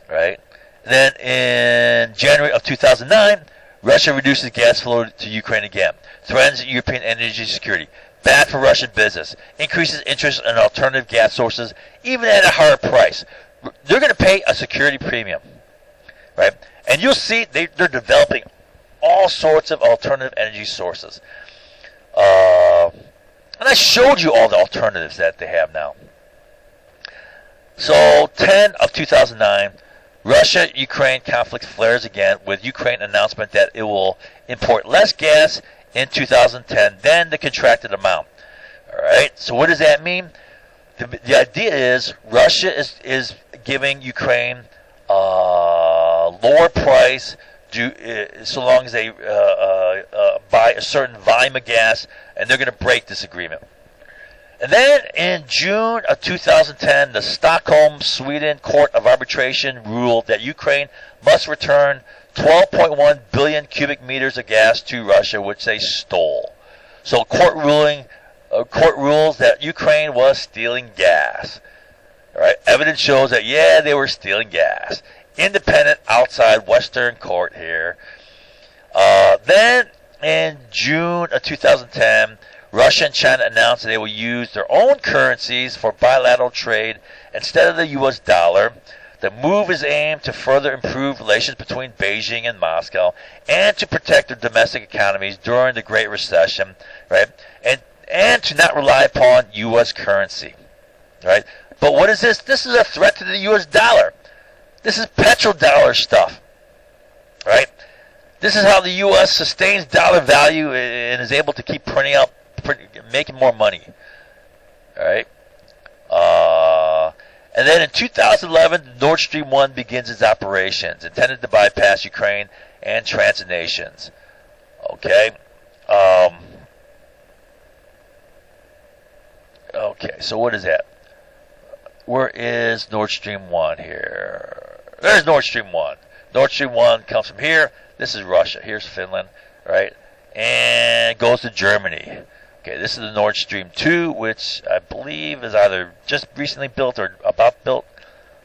[SPEAKER 1] Right. Then, in January of 2009, Russia reduces gas flow to Ukraine again, threatens European energy security. Bad for Russian business. Increases interest in alternative gas sources, even at a higher price. They're going to pay a security premium, right? And you'll see they're developing all sorts of alternative energy sources. And I showed you all the alternatives that they have now. So, 10 of 2009, Russia-Ukraine conflict flares again with Ukraine announcement that it will import less gas in 2010 than the contracted amount. All right. So what does that mean? The idea is Russia is giving Ukraine lower price so long as they buy a certain volume of gas, and they're going to break this agreement. And then in June of 2010, the Stockholm, Sweden Court of Arbitration ruled that Ukraine must return 12.1 billion cubic meters of gas to Russia, which they stole. So court rules that Ukraine was stealing gas. All right, evidence shows that they were stealing gas. Independent outside Western court here. Then in June of 2010, Russia and China announced that they will use their own currencies for bilateral trade instead of the U.S. dollar. The move is aimed to further improve relations between Beijing and Moscow and to protect their domestic economies during the Great Recession, right? And to not rely upon U.S. currency, right? But what is this? This is a threat to the U.S. dollar. This is petrodollar stuff, right? This is how the U.S. sustains dollar value and is able to keep making more money, all right? And then in 2011, Nord Stream 1 begins its operations, intended to bypass Ukraine and transit nations. Okay? Okay, so what is that? Where is Nord Stream 1 here? There's Nord Stream 1. Nord Stream 1 comes from here. This is Russia. Here's Finland, right? And goes to Germany. Okay, this is the Nord Stream 2, which I believe is either just recently built or about built.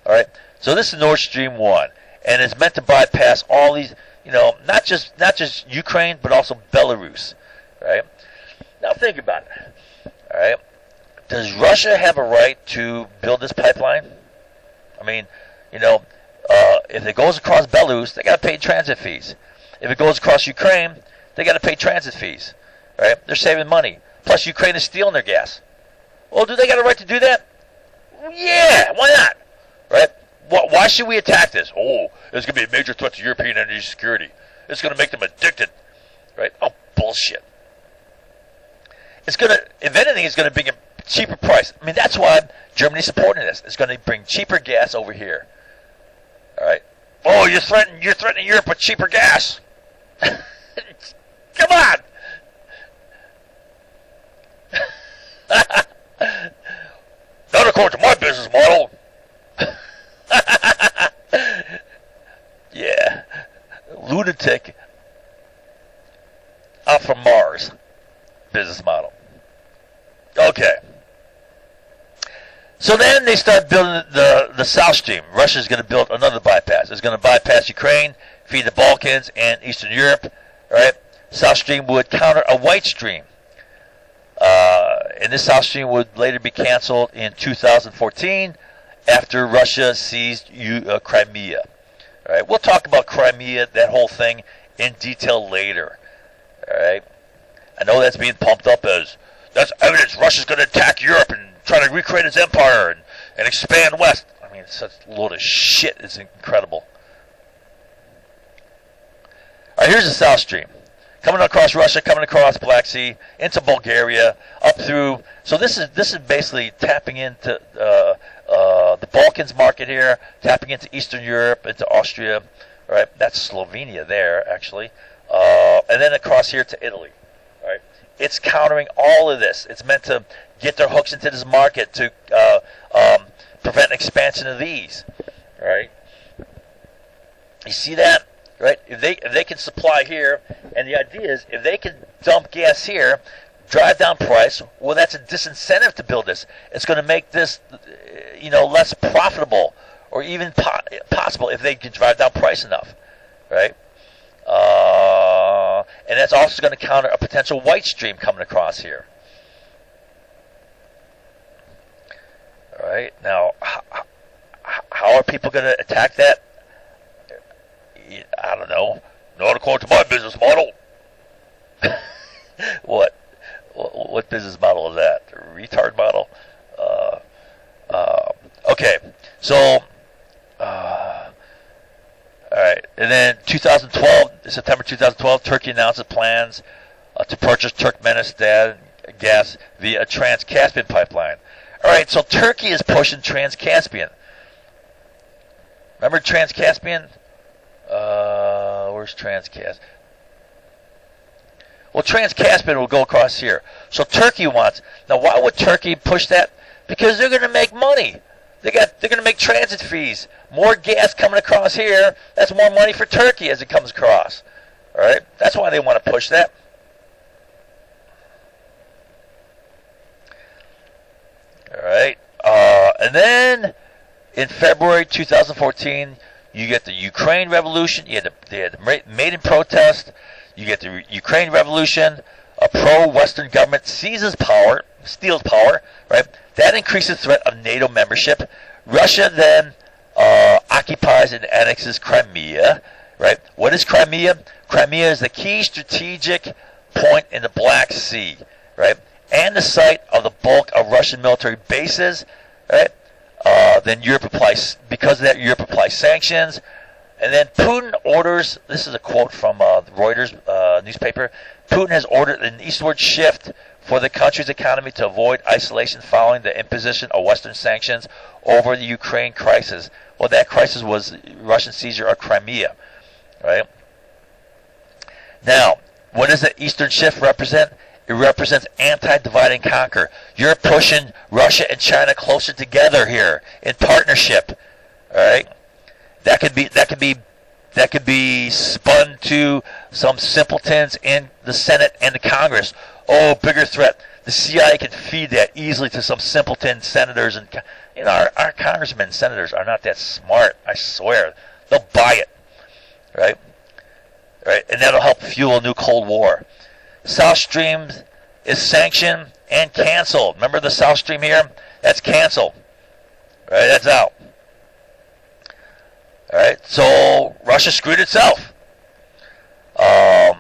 [SPEAKER 1] All right, so this is Nord Stream 1, and it's meant to bypass all these, not just Ukraine, but also Belarus. Right? Now think about it. All right, does Russia have a right to build this pipeline? I mean, if it goes across Belarus, they got to pay transit fees. If it goes across Ukraine, they got to pay transit fees. Right? They're saving money. Plus, Ukraine is stealing their gas. Well, do they got a right to do that? Yeah, why not? Right? Why should we attack this? Oh, it's going to be a major threat to European energy security. It's going to make them addicted. Right? Oh, bullshit. If anything, it's going to bring a cheaper price. I mean, that's why Germany's supporting this. It's going to bring cheaper gas over here. All right? Oh, you're threatening Europe with cheaper gas. Come on. Not according to my business model. Yeah. Lunatic out from Mars business model. Okay. So then they start building the South Stream. Russia's going to build another bypass. It's going to bypass Ukraine, feed the Balkans and Eastern Europe. Right? South Stream would counter a White Stream. And this South Stream would later be canceled in 2014 after Russia seized Crimea. All right, we'll talk about Crimea, that whole thing, in detail later. All right, I know that's being pumped up as that's evidence Russia's going to attack Europe and try to recreate its empire and expand west. I mean, it's such a load of shit. It's incredible. All right, here's the South Stream. Coming across Russia, coming across Black Sea, into Bulgaria, up through. So this is basically tapping into the Balkans market here, tapping into Eastern Europe, into Austria, right? That's Slovenia there, actually, and then across here to Italy, right? It's countering all of this. It's meant to get their hooks into this market to prevent expansion of these, right? You see that? Right? If they can supply here, and the idea is if they can dump gas here, drive down price, well, that's a disincentive to build this. It's going to make this, less profitable, or even possible if they can drive down price enough, right? And that's also going to counter a potential White Stream coming across here. All right. Now, how are people going to attack that? I don't know. Not according to my business model. What business model is that? A retard model? Okay. So, all right. And then September 2012, Turkey announces plans to purchase Turkmenistan gas via a Trans-Caspian pipeline. All right. So Turkey is pushing Trans-Caspian. Remember Trans-Caspian? Where's Trans-Caspian? Well, Trans-Caspian will go across here. So Turkey wants. Now, why would Turkey push that? Because they're going to make money. They're going to make transit fees. More gas coming across here. That's more money for Turkey as it comes across. All right. That's why they want to push that. All right. And then in February 2014, you get the Ukraine Revolution. You had the Maidan protest. You get the Ukraine Revolution. A pro-Western government seizes power, steals power. Right. That increases the threat of NATO membership. Russia then occupies and annexes Crimea. Right. What is Crimea? Crimea is the key strategic point in the Black Sea. Right. And the site of the bulk of Russian military bases. Right. Then Europe applies, because of that, Europe applies sanctions. And then Putin orders, this is a quote from the Reuters newspaper, Putin has ordered an eastward shift for the country's economy to avoid isolation following the imposition of Western sanctions over the Ukraine crisis. Well, that crisis was Russian seizure of Crimea. Right? Now, what does the eastern shift represent? It represents anti-divide and conquer. You're pushing Russia and China closer together here in partnership. All right, that could be spun to some simpletons in the Senate and the Congress. Oh, bigger threat. The CIA can feed that easily to some simpleton senators, and our congressmen and senators are not that smart. I swear, they'll buy it. Right, right, and that'll help fuel a new Cold War. South Stream is sanctioned and canceled. Remember the South Stream here? That's canceled. Right, that's out. All right, so Russia screwed itself. All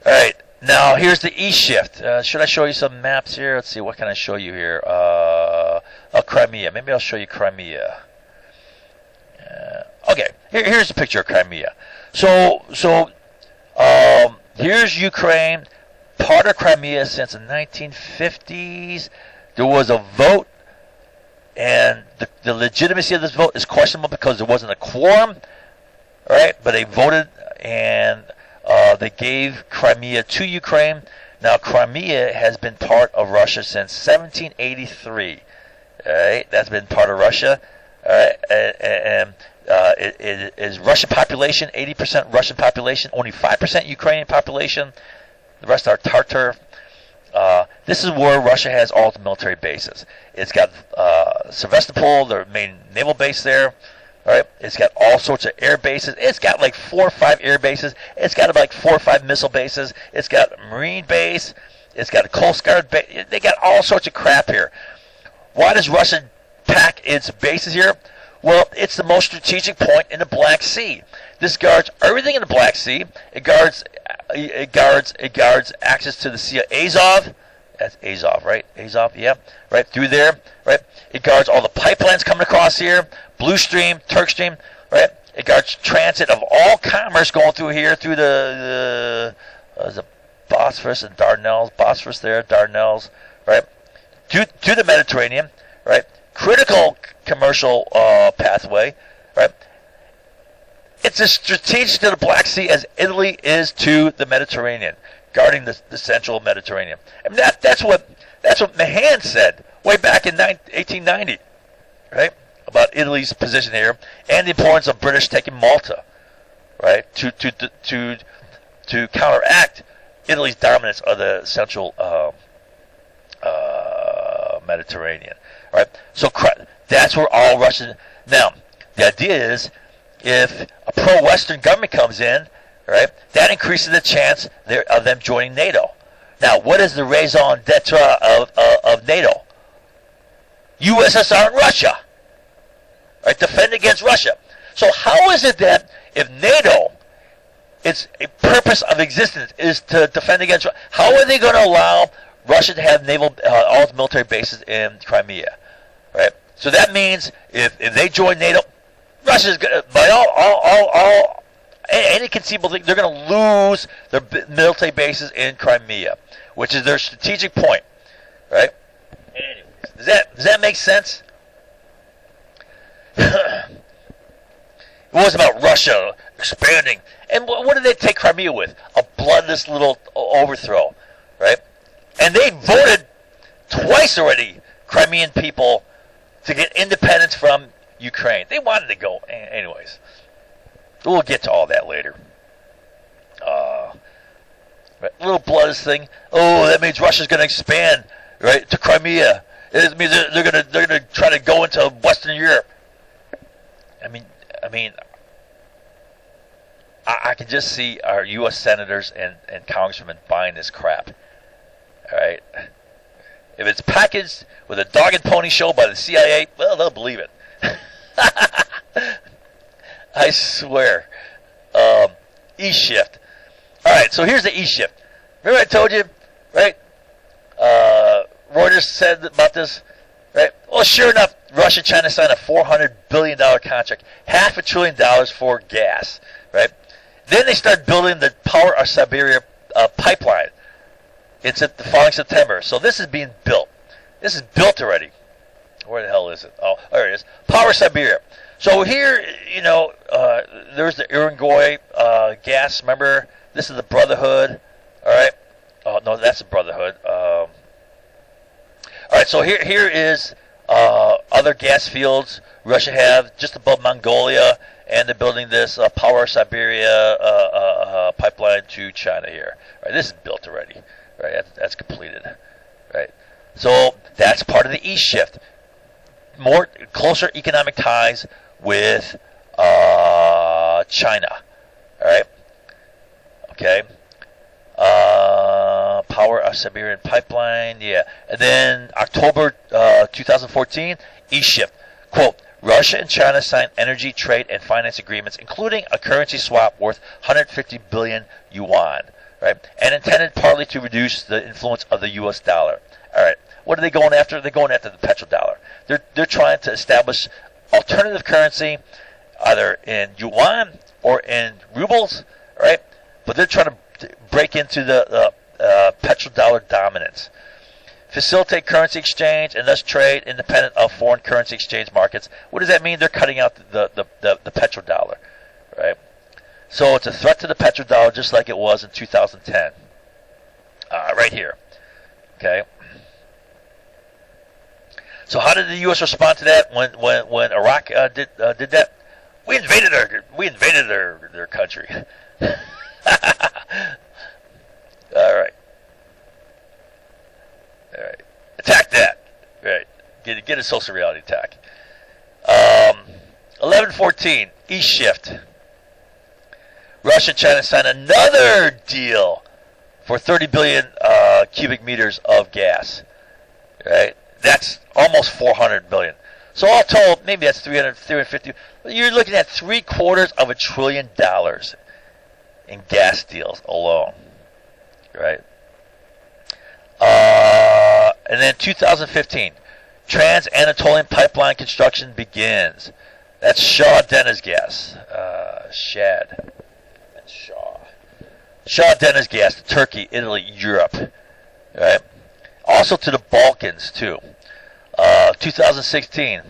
[SPEAKER 1] right, now here's the east shift. Should I show you some maps here? Let's see, what can I show you here? Crimea. Maybe I'll show you Crimea. Okay, here's a picture of Crimea. So here's Ukraine, part of Crimea since the 1950s. There was a vote, and the legitimacy of this vote is questionable because there wasn't a quorum, right? But they voted, and they gave Crimea to Ukraine. Now, Crimea has been part of Russia since 1783. All right, that's been part of Russia. All right, and it is Russian population, 80% Russian population, only 5% Ukrainian population. The rest are Tartar. This is where Russia has all the military bases. It's got Sevastopol, their main naval base there. All right, it's got all sorts of air bases. It's got like 4 or 5 air bases. It's got like 4 or 5 missile bases. It's got a marine base. It's got a Coast Guard base. They got all sorts of crap here. Why does Russia pack its bases here? Well, it's the most strategic point in the Black Sea. This guards everything in the Black Sea. It guards access to the Sea of Azov. That's Azov, right? Azov, yeah, right through there, right? It guards all the pipelines coming across here, Blue Stream, Turk Stream, right? It guards transit of all commerce going through here, through the Bosphorus and Dardanelles, Bosphorus there, Dardanelles, right? To the Mediterranean, right? Critical commercial pathway, right? It's as strategic to the Black Sea as Italy is to the Mediterranean, guarding the central Mediterranean. And that's what Mahan said way back in 1890, right? About Italy's position here and the importance of British taking Malta, right? To counteract Italy's dominance of the central Mediterranean. All right, so that's where all Russian. Now, the idea is, if a pro-Western government comes in, right, that increases the chance of them joining NATO. Now, what is the raison d'etre of NATO? USSR and Russia, right? Defend against Russia. So how is it that if NATO, its purpose of existence is to defend against Russia, how are they going to allow Russia to have naval all its military bases in Crimea, right? So that means if they join NATO, Russia's going to, by all any conceivable thing, they're going to lose their military bases in Crimea, which is their strategic point, right? Anyways, does that make sense? It was about Russia expanding. And what did they take Crimea with? A bloodless little overthrow, right? And they voted twice already, Crimean people, to get independence from Ukraine. They wanted to go. Anyways, we'll get to all that later. Right, little bloodless thing. Oh, that means Russia's going to expand, right, to Crimea. It means they're going to try to go into Western Europe. I mean, I can just see our U.S. senators and congressmen buying this crap. All right. If it's packaged with a dog and pony show by the CIA, well, they'll believe it. I swear. E-shift. All right, so here's the E-shift. Remember I told you, right? Reuters said about this, right? Well, sure enough, Russia and China signed a $400 billion contract, $500 billion for gas, right? Then they start building the Power of Siberia pipeline. It's at the following September. So this is being built. This is built already. Where the hell is it? Oh, there it is. Power of Siberia. So here, there's the Uruguay gas. Remember, this is the Brotherhood. All right. Oh no, that's the Brotherhood. All right. So here is other gas fields Russia have just above Mongolia, and they're building this Power of Siberia pipeline to China here. Right. This is built already. Right. That's completed. Right. So that's part of the East shift. More closer economic ties with China. All right. Okay. Power of Siberian pipeline. Yeah. And then October 2014, East shift. Quote, Russia and China signed energy, trade, and finance agreements, including a currency swap worth 150 billion yuan, right? And intended partly to reduce the influence of the U.S. dollar. All right. What are they going after? They're going after the petrodollar. They're trying to establish alternative currency, either in yuan or in rubles, right? But they're trying to break into the petrodollar dominance, facilitate currency exchange, and thus trade independent of foreign currency exchange markets. What does that mean? They're cutting out the petrodollar, right? So it's a threat to the petrodollar, just like it was in 2010, right here. Okay. So how did the U.S. respond to that when Iraq did that? We invaded their country. All right. Attack that. Right. Get a social reality attack. 11/14 East shift. Russia and China signed another deal for 30 billion cubic meters of gas. Right. That's almost 400 billion. So all told, maybe that's 350. You're looking at $750 billion in gas deals alone, right? And then 2015, Trans-Anatolian Pipeline construction begins. That's Shaw Deniz gas, Shad, and Shaw. Shaw Deniz gas to Turkey, Italy, Europe, right? Also to the Balkans, too. 2016.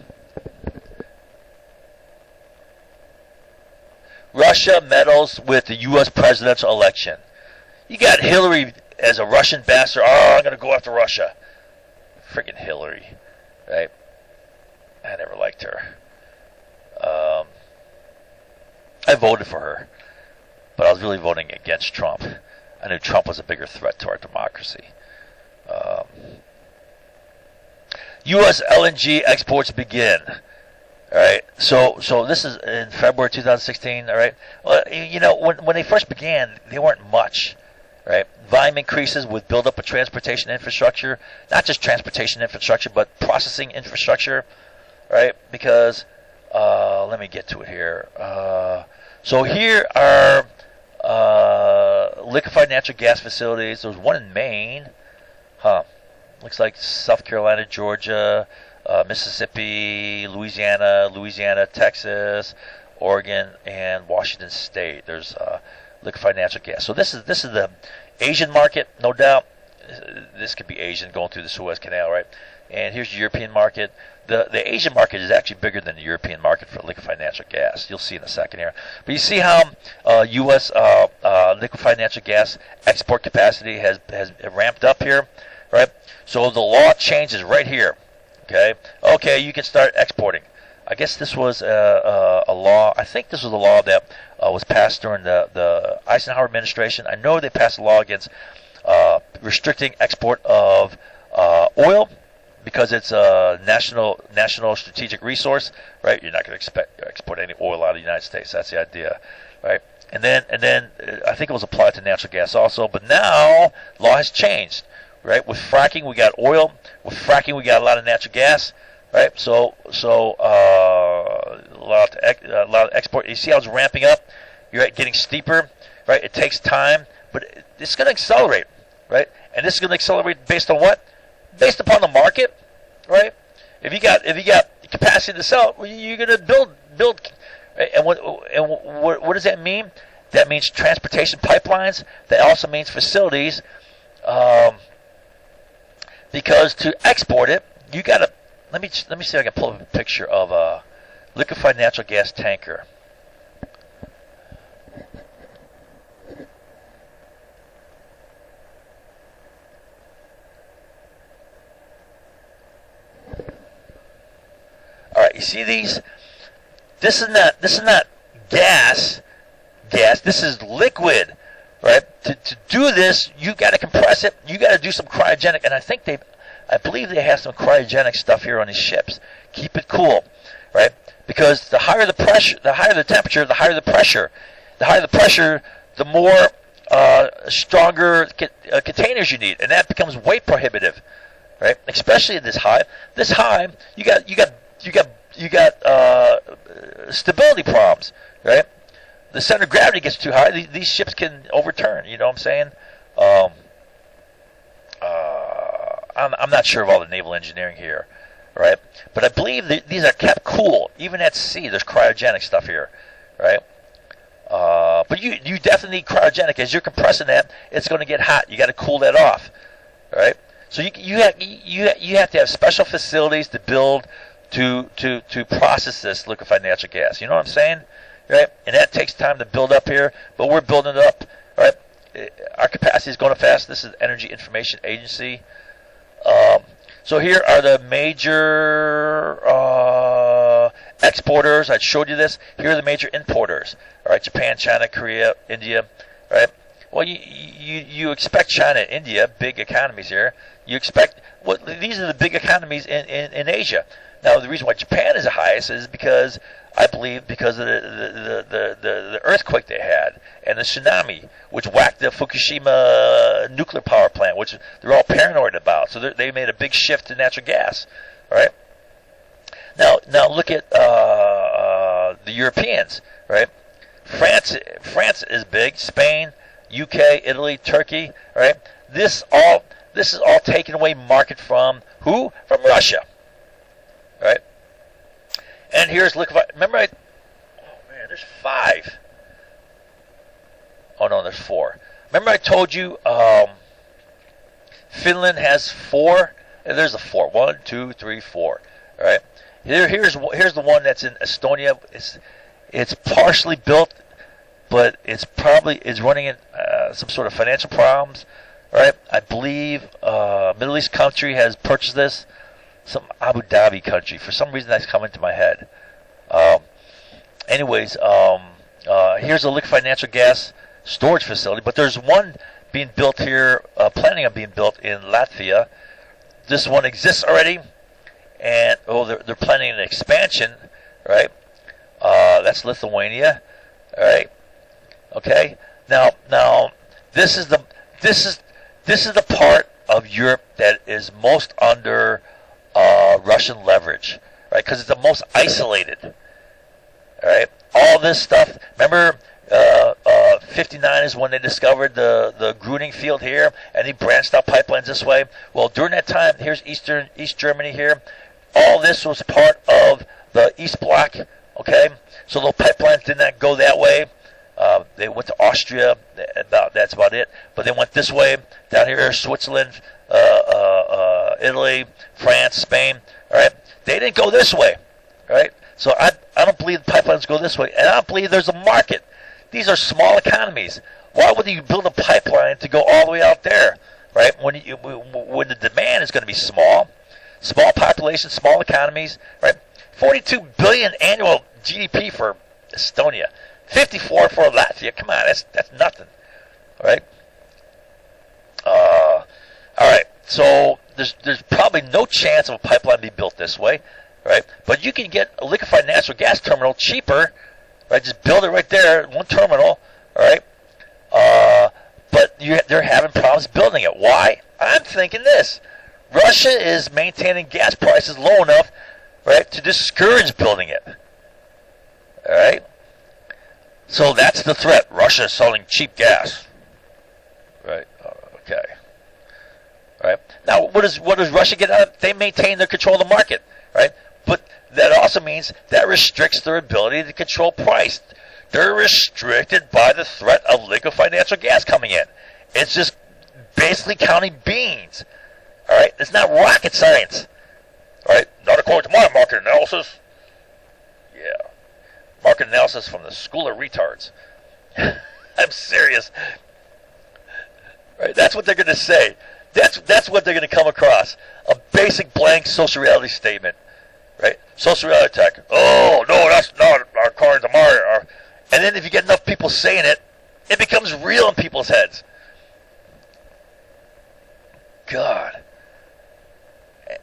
[SPEAKER 1] Russia meddles with the U.S. presidential election. You got Hillary as a Russian bastard. Oh, I'm going to go after Russia. Freaking Hillary. Right? I never liked her. I voted for her. But I was really voting against Trump. I knew Trump was a bigger threat to our democracy. U.S. LNG exports begin. All right. So this is in February 2016. All right. Well, when they first began, they weren't much. Right. Volume increases with buildup of transportation infrastructure, not just transportation infrastructure, but processing infrastructure. Right. Because let me get to it here. So here are liquefied natural gas facilities. There's one in Maine. Looks like South Carolina, Georgia, Mississippi, Louisiana, Texas, Oregon, and Washington State. There's liquefied natural gas. So this is the Asian market, no doubt. This could be Asian going through the Suez Canal, right? and here's the European market. The Asian market is actually bigger than the European market for liquefied natural gas. You'll see in a second here. But you see how U.S. Liquefied natural gas export capacity has ramped up here, right? So the law changes right here. Okay, you can start exporting. I guess this was a law. I think this was a law that was passed during the Eisenhower administration. I know they passed a law against restricting export of oil because it's a national strategic resource, right? You're not going to export any oil out of the United States. That's the idea, right? And then I think it was applied to natural gas also. But now law has changed, right? With fracking, we got oil. With fracking, we got a lot of natural gas. Right, so a lot of export. You see how it's ramping up? You're getting steeper, right? It takes time, but it's going to accelerate, right? And this is going to accelerate based on what? Based upon the market, right? If you got capacity to sell, well, you're going to build. Right? And what does that mean? That means transportation pipelines. That also means facilities, because to export it, you got to. Let me see if I can pull up a picture of a liquefied natural gas tanker. All right, you see these? This is not gas. This is liquid, right? To do this, you got to compress it. You got to do some cryogenic, and I believe they have some cryogenic stuff here on these ships. Keep it cool, right? Because the higher the pressure, the higher the temperature, the higher the pressure. The higher the pressure, the more stronger containers you need, and that becomes weight prohibitive, right? Especially at this high. This high, you got stability problems, right? The center of gravity gets too high. These ships can overturn. You know what I'm saying? I'm not sure of all the naval engineering here, right? But I believe these are kept cool, even at sea. There's cryogenic stuff here, right? But you definitely need cryogenic. As you're compressing that, it's going to get hot. You got to cool that off, right? So you have to have special facilities to build to process this liquefied natural gas. You know what I'm saying, right? And that takes time to build up here, but we're building it up, right? Our capacity is going fast. This is Energy Information Agency. So here are the major exporters. I showed you this. Here are the major importers. All right, Japan, China, Korea, India. Right. Well, you expect China and India, big economies here. You expect these are the big economies in Asia. Now, the reason why Japan is the highest is because I believe because of the earthquake they had and the tsunami, which whacked the Fukushima nuclear power plant, which they're all paranoid about. So they made a big shift to natural gas. All right. Now look at the Europeans. Right. France is big. Spain, UK, Italy, Turkey. All right. This is all taking away market from who? From Russia. Right. And here's liquefied. Remember, there's 5. Oh no, there's 4. Remember I told you Finland has 4. And there's a 4. 1, 2, 3, 4. All right. Here's the one that's in Estonia. It's partially built, but it's running in some sort of financial problems. All right. I believe Middle East country has purchased this. Some Abu Dhabi country. For some reason, that's coming to my head. Here's a liquefied natural gas storage facility, but there's one being built here, planning on being built in Latvia. This one exists already, and they're planning an expansion, right? That's Lithuania, all right? Okay. Now, this is the part of Europe that is most under Russian leverage, right? Because it's the most isolated. All right, all this stuff. Remember, 59 is when they discovered the Gruning field here, and they branched out pipelines this way. Well, during that time, here's East Germany here. All this was part of the East Bloc. Okay, so those pipelines did not go that way. They went to Austria. That's about it. But they went this way down here: Switzerland, Italy, France, Spain. All right. They didn't go this way. All right. So I don't believe the pipelines go this way, and I don't believe there's a market. These are small economies. Why would you build a pipeline to go all the way out there, right? When the demand is going to be small population, small economies, right? 42 billion annual GDP for Estonia, 54 for Latvia. Come on, that's nothing, right? All right. So there's probably no chance of a pipeline being built this way, right? But you can get a liquefied natural gas terminal cheaper, right? Just build it right there, one terminal, all right? But they're having problems building it. Why? I'm thinking this. Russia is maintaining gas prices low enough, right, to discourage building it. All right? So that's the threat. Russia is selling cheap gas. Right? Okay. All right. Now, what does Russia get out of it? They maintain their control of the market, right? But that also means that restricts their ability to control price. They're restricted by the threat of liquefied natural gas coming in. It's just basically counting beans. All right? It's not rocket science. All right? Not according to my market analysis. Yeah. Market analysis from the school of retards. I'm serious. Right? That's what they're going to say. That's what they're going to come across. A basic blank social reality statement. Right? Social reality attack. Oh, no, that's not according to my... And then if you get enough people saying it, it becomes real in people's heads. God.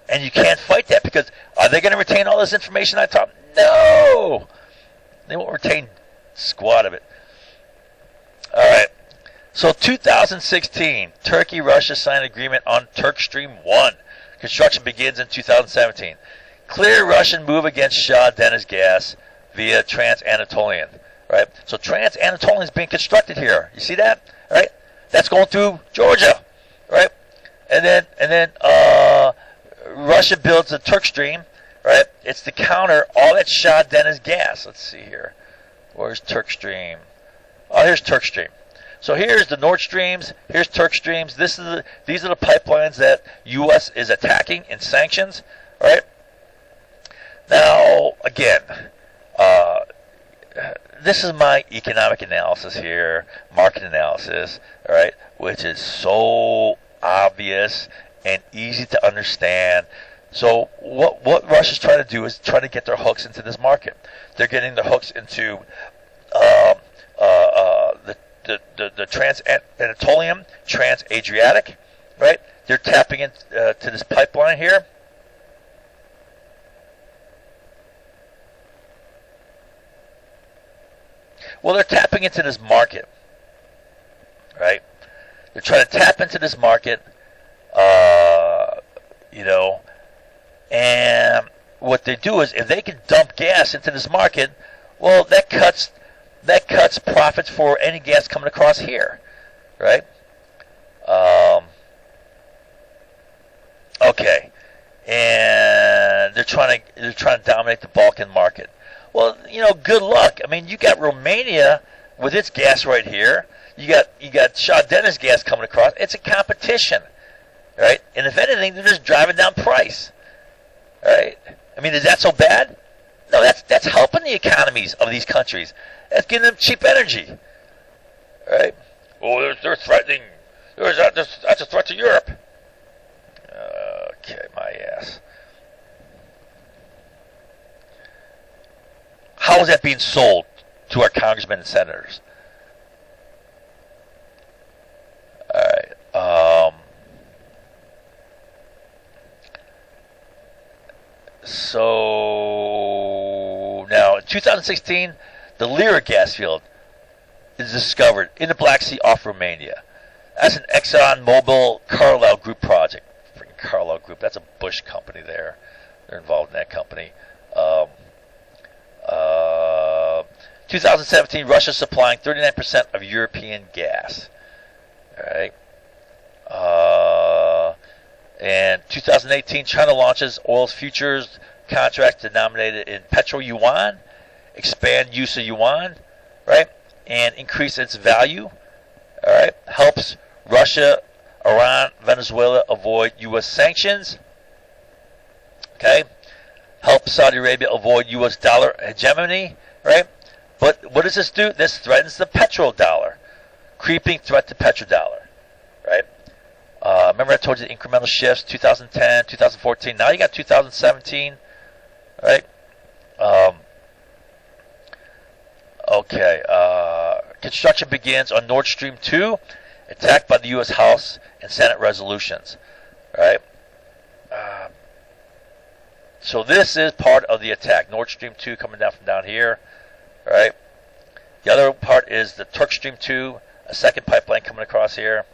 [SPEAKER 1] And you can't fight that because are they going to retain all this information I taught? No! They won't retain squat of it. All right. So 2016, Turkey, Russia signed an agreement on Turk Stream 1. Construction begins in 2017. Clear Russian move against Shah Deniz gas via Trans-Anatolian. Right? So Trans-Anatolian is being constructed here. You see that? Right? That's going through Georgia. Right? And then Russia builds the Turk Stream. Right? It's to counter all that Shah Deniz gas. Let's see here. Where's Turk Stream? Oh, here's Turk Stream. So here's the Nord Streams. Here's Turk Streams. These are the pipelines that U.S. is attacking in sanctions. All right. Now again, this is my economic analysis here, market analysis. All right, which is so obvious and easy to understand. So what Russia's trying to do is trying to get their hooks into this market. They're getting their hooks into the Trans-Anatolian, Trans-Adriatic, right? They're tapping into this pipeline here. Well, they're tapping into this market, right? They're trying to tap into this market, and what they do is if they can dump gas into this market, well, that cuts profits for any gas coming across here, right? Okay, and they're trying to dominate the Balkan market. Well, good luck. I mean, you got Romania with its gas right here. You got Shah Deniz gas coming across. It's a competition, right? And if anything, they're just driving down price, right? I mean, is that so bad? No, that's helping the economies of these countries. That's giving them cheap energy, right? Oh, they're threatening. That's a threat to Europe. Okay, my ass. How is that being sold to our congressmen and senators? All right. So now in 2016, the Lira gas field is discovered in the Black Sea off Romania. That's an ExxonMobil Carlyle Group project. Freaking Carlyle Group. That's a Bush company there. They're involved in that company. 2017, Russia supplying 39% of European gas. All right. And 2018, China launches oil futures contracts denominated in petro yuan, expand use of yuan, right? and increase its value. All right, helps Russia, Iran, Venezuela avoid U.S. sanctions. Okay, helps Saudi Arabia avoid U.S. dollar hegemony. Right, but what does this do? This threatens the petrodollar, creeping threat to petrodollar. Right. Remember I told you the incremental shifts, 2010, 2014. Now you got 2017. Right. Okay. Construction begins on Nord Stream 2, attacked by the U.S. House and Senate resolutions. Right. So this is part of the attack. Nord Stream 2 coming down from down here. Right. The other part is the Turk Stream 2, a second pipeline coming across here.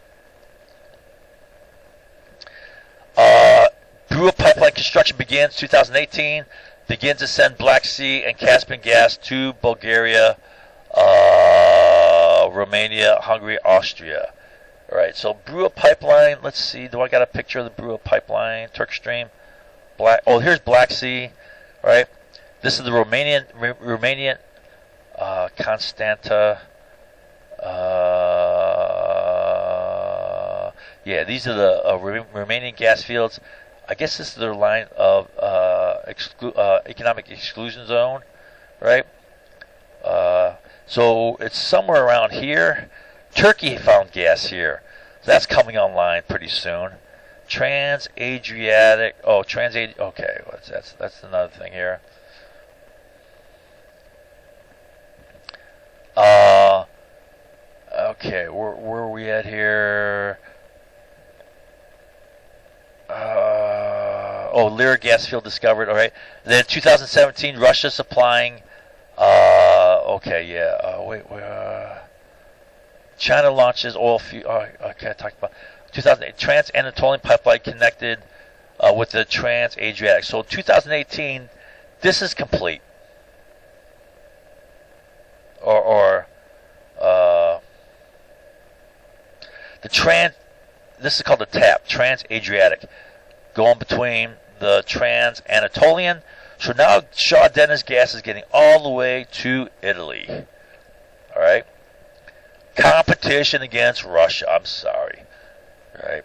[SPEAKER 1] Drua pipeline construction begins 2018. Begins to send Black Sea and Caspian gas to Bulgaria, Romania, Hungary, Austria. All right, so Drua pipeline. Let's see. Do I got a picture of the Drua pipeline? Turk Stream. Here's Black Sea. Right. This is the Romanian Constanta. Yeah, these are the Romanian gas fields. I guess this is their line of economic exclusion zone, right? So it's somewhere around here. Turkey found gas here. So that's coming online pretty soon. Trans-Adriatic. Okay, that's another thing here. Okay, where are we at here? Lyra gas field discovered. All right. Then 2017, Russia supplying. China launches oil field. Okay, I talked about 2008 Trans-Anatolian pipeline connected with the Trans-Adriatic. So 2018, this is complete. This is called the TAP, Trans-Adriatic, going between the Trans-Anatolian. So now Shah Deniz gas is getting all the way to Italy. All right. Competition against Russia. I'm sorry. All right.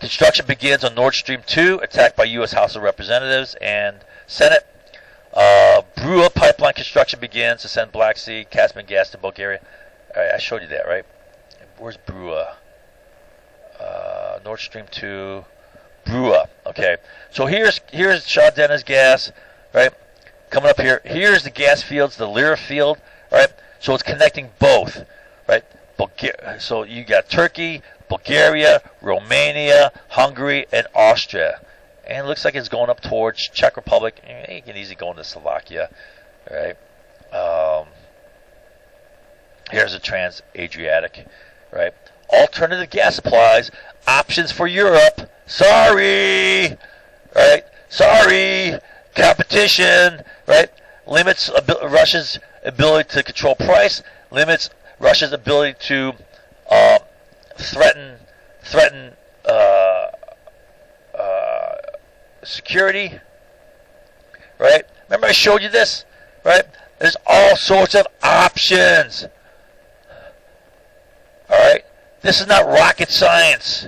[SPEAKER 1] Construction begins on Nord Stream 2, attacked by U.S. House of Representatives and Senate. Drua pipeline construction begins to send Black Sea, Caspian gas to Bulgaria. All right, I showed you that, right? Where's Drua? Nord Stream 2, Drua. Okay, so here's Shah Deniz gas, right? Coming up here. Here's the gas fields, the Lyra field, right? So it's connecting both, right? So you got Turkey, Bulgaria, Romania, Hungary, and Austria. And it looks like it's going up towards Czech Republic. You can easily go into Slovakia, right? Here's the Trans-Adriatic, right? Alternative gas supplies, options for Europe. Sorry, right? Sorry, competition, right? Limits Russia's ability to control price. Limits Russia's ability to threaten security, right? Remember I showed you this, right? There's all sorts of options. All right? This is not rocket science.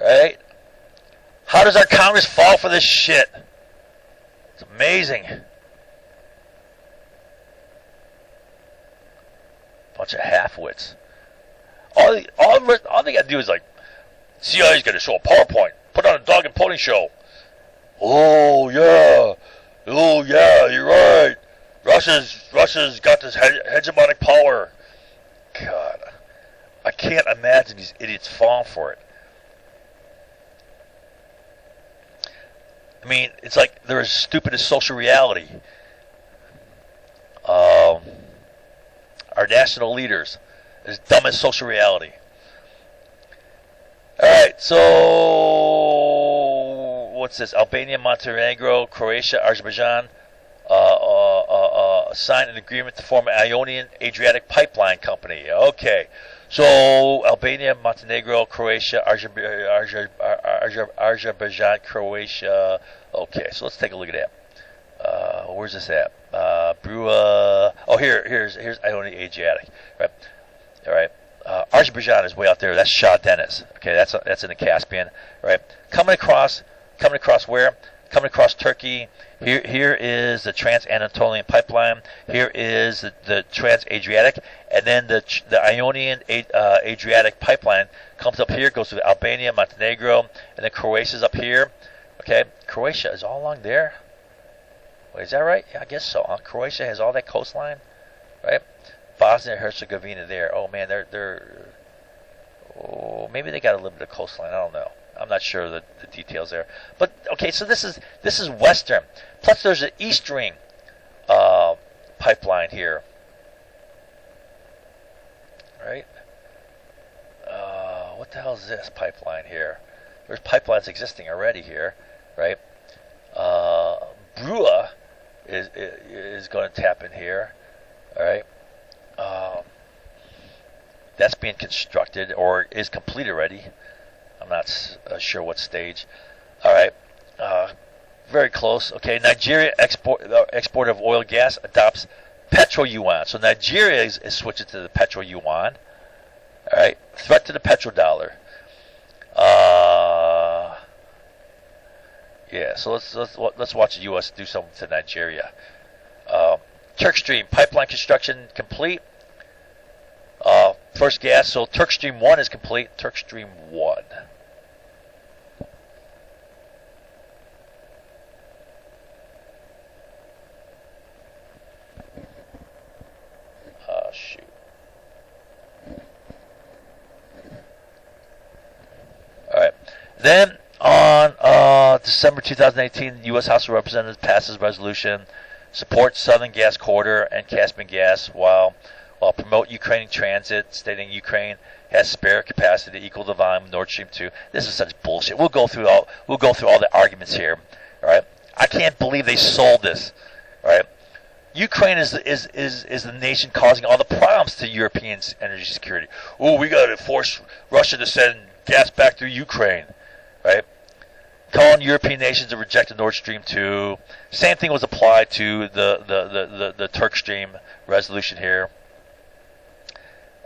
[SPEAKER 1] Right? How does our Congress fall for this shit? It's amazing. Bunch of half-wits. All they gotta do is CIA's gotta show a PowerPoint. Put on a dog and pony show. Oh yeah, you're right. Russia's got this hegemonic power. God, I can't imagine these idiots falling for it. I mean, it's like they're as stupid as social reality. Our national leaders, as dumb as social reality. Alright, so what's this? Albania, Montenegro, Croatia, Azerbaijan signed an agreement to form an Ionian Adriatic pipeline company. Okay, so Albania, Montenegro, Croatia, Azerbaijan, Croatia. Okay, so let's take a look at that. Where's this at? Brua. Oh, here's Ionian Adriatic. Right. All right. Azerbaijan is way out there. That's Shah Deniz. Okay, that's in the Caspian. Right. Coming across where? Coming across Turkey. Here is the Trans-Anatolian Pipeline. Here is the Trans-Adriatic, and then the Ionian Adriatic Pipeline comes up here, goes to Albania, Montenegro, and then Croatia's up here. Okay, Croatia is all along there. Wait, is that right? Yeah, I guess so. Huh? Croatia has all that coastline, right? Bosnia and Herzegovina there. Oh man, they're maybe they got a little bit of coastline. I don't know. I'm not sure the details there. But okay, so this is western. Plus there's an eastern pipeline here. Right? What the hell is this pipeline here? There's pipelines existing already here, right? Brua is going to tap in here. All right. That's being constructed or is complete already. I'm not sure what stage. All right. Very close. Okay. Nigeria export of oil and gas adopts petro yuan. So Nigeria is switching to the petro yuan. All right. Threat to the petrodollar. Yeah. So let's watch the U.S. do something to Nigeria. Turk Stream pipeline construction complete. First gas. So Turk Stream 1 is complete. Turk Stream 1. Shoot. All right. Then on December 2018, the U.S. House of Representatives passes resolution supports Southern Gas Corridor and Caspian Gas while promote Ukrainian transit, stating Ukraine has spare capacity to equal the volume of Nord Stream 2. This is such bullshit. We'll go through all the arguments here. All right. I can't believe they sold this. All right. Ukraine is the nation causing all the problems to European energy security. Oh, we got to force Russia to send gas back through Ukraine, right? Calling European nations to reject the Nord Stream 2. Same thing was applied to the Turk Stream resolution here.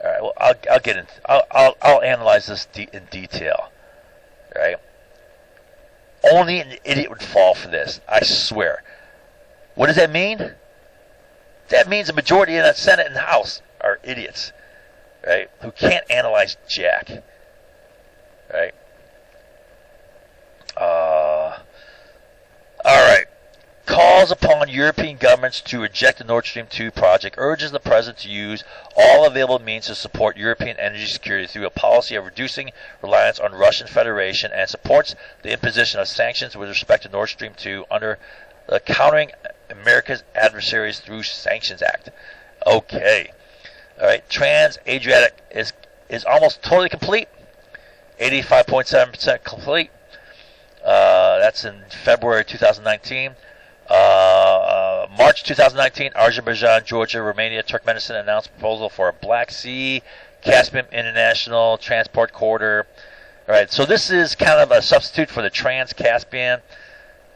[SPEAKER 1] All right, well, I'll get into I'll analyze this in detail, right? Only an idiot would fall for this, I swear. What does that mean? That means the majority in the Senate and the House are idiots, right? Who can't analyze jack, right? All right. Calls upon European governments to reject the Nord Stream 2 project, urges the President to use all available means to support European energy security through a policy of reducing reliance on Russian Federation, and supports the imposition of sanctions with respect to Nord Stream 2 under the Countering America's Adversaries Through Sanctions Act. Okay. All right. Trans-Adriatic is almost totally complete. 85.7% complete. That's in February 2019. March 2019, Azerbaijan, Georgia, Romania, Turkmenistan announced proposal for a Black Sea Caspian International Transport Corridor. All right, so this is kind of a substitute for the Trans-Caspian.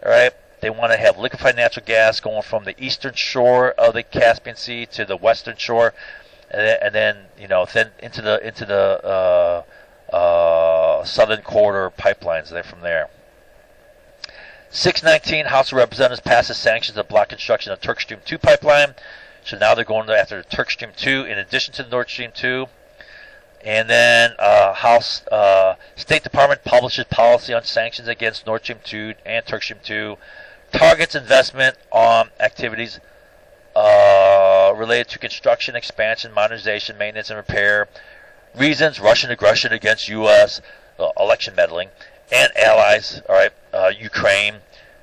[SPEAKER 1] All right, they want to have liquefied natural gas going from the eastern shore of the Caspian Sea to the western shore, and then into the southern corridor pipelines there from there. 619, House of Representatives passes sanctions to block construction of Turk Stream 2 pipeline. So now they're going after the Turk Stream 2 in addition to the Nord Stream 2. And then House State Department publishes policy on sanctions against Nord Stream 2 and Turk Stream 2. Targets investment on activities related to construction, expansion, modernization, maintenance, and repair. Reasons: Russian aggression against U.S., election meddling, and allies. All right, Ukraine,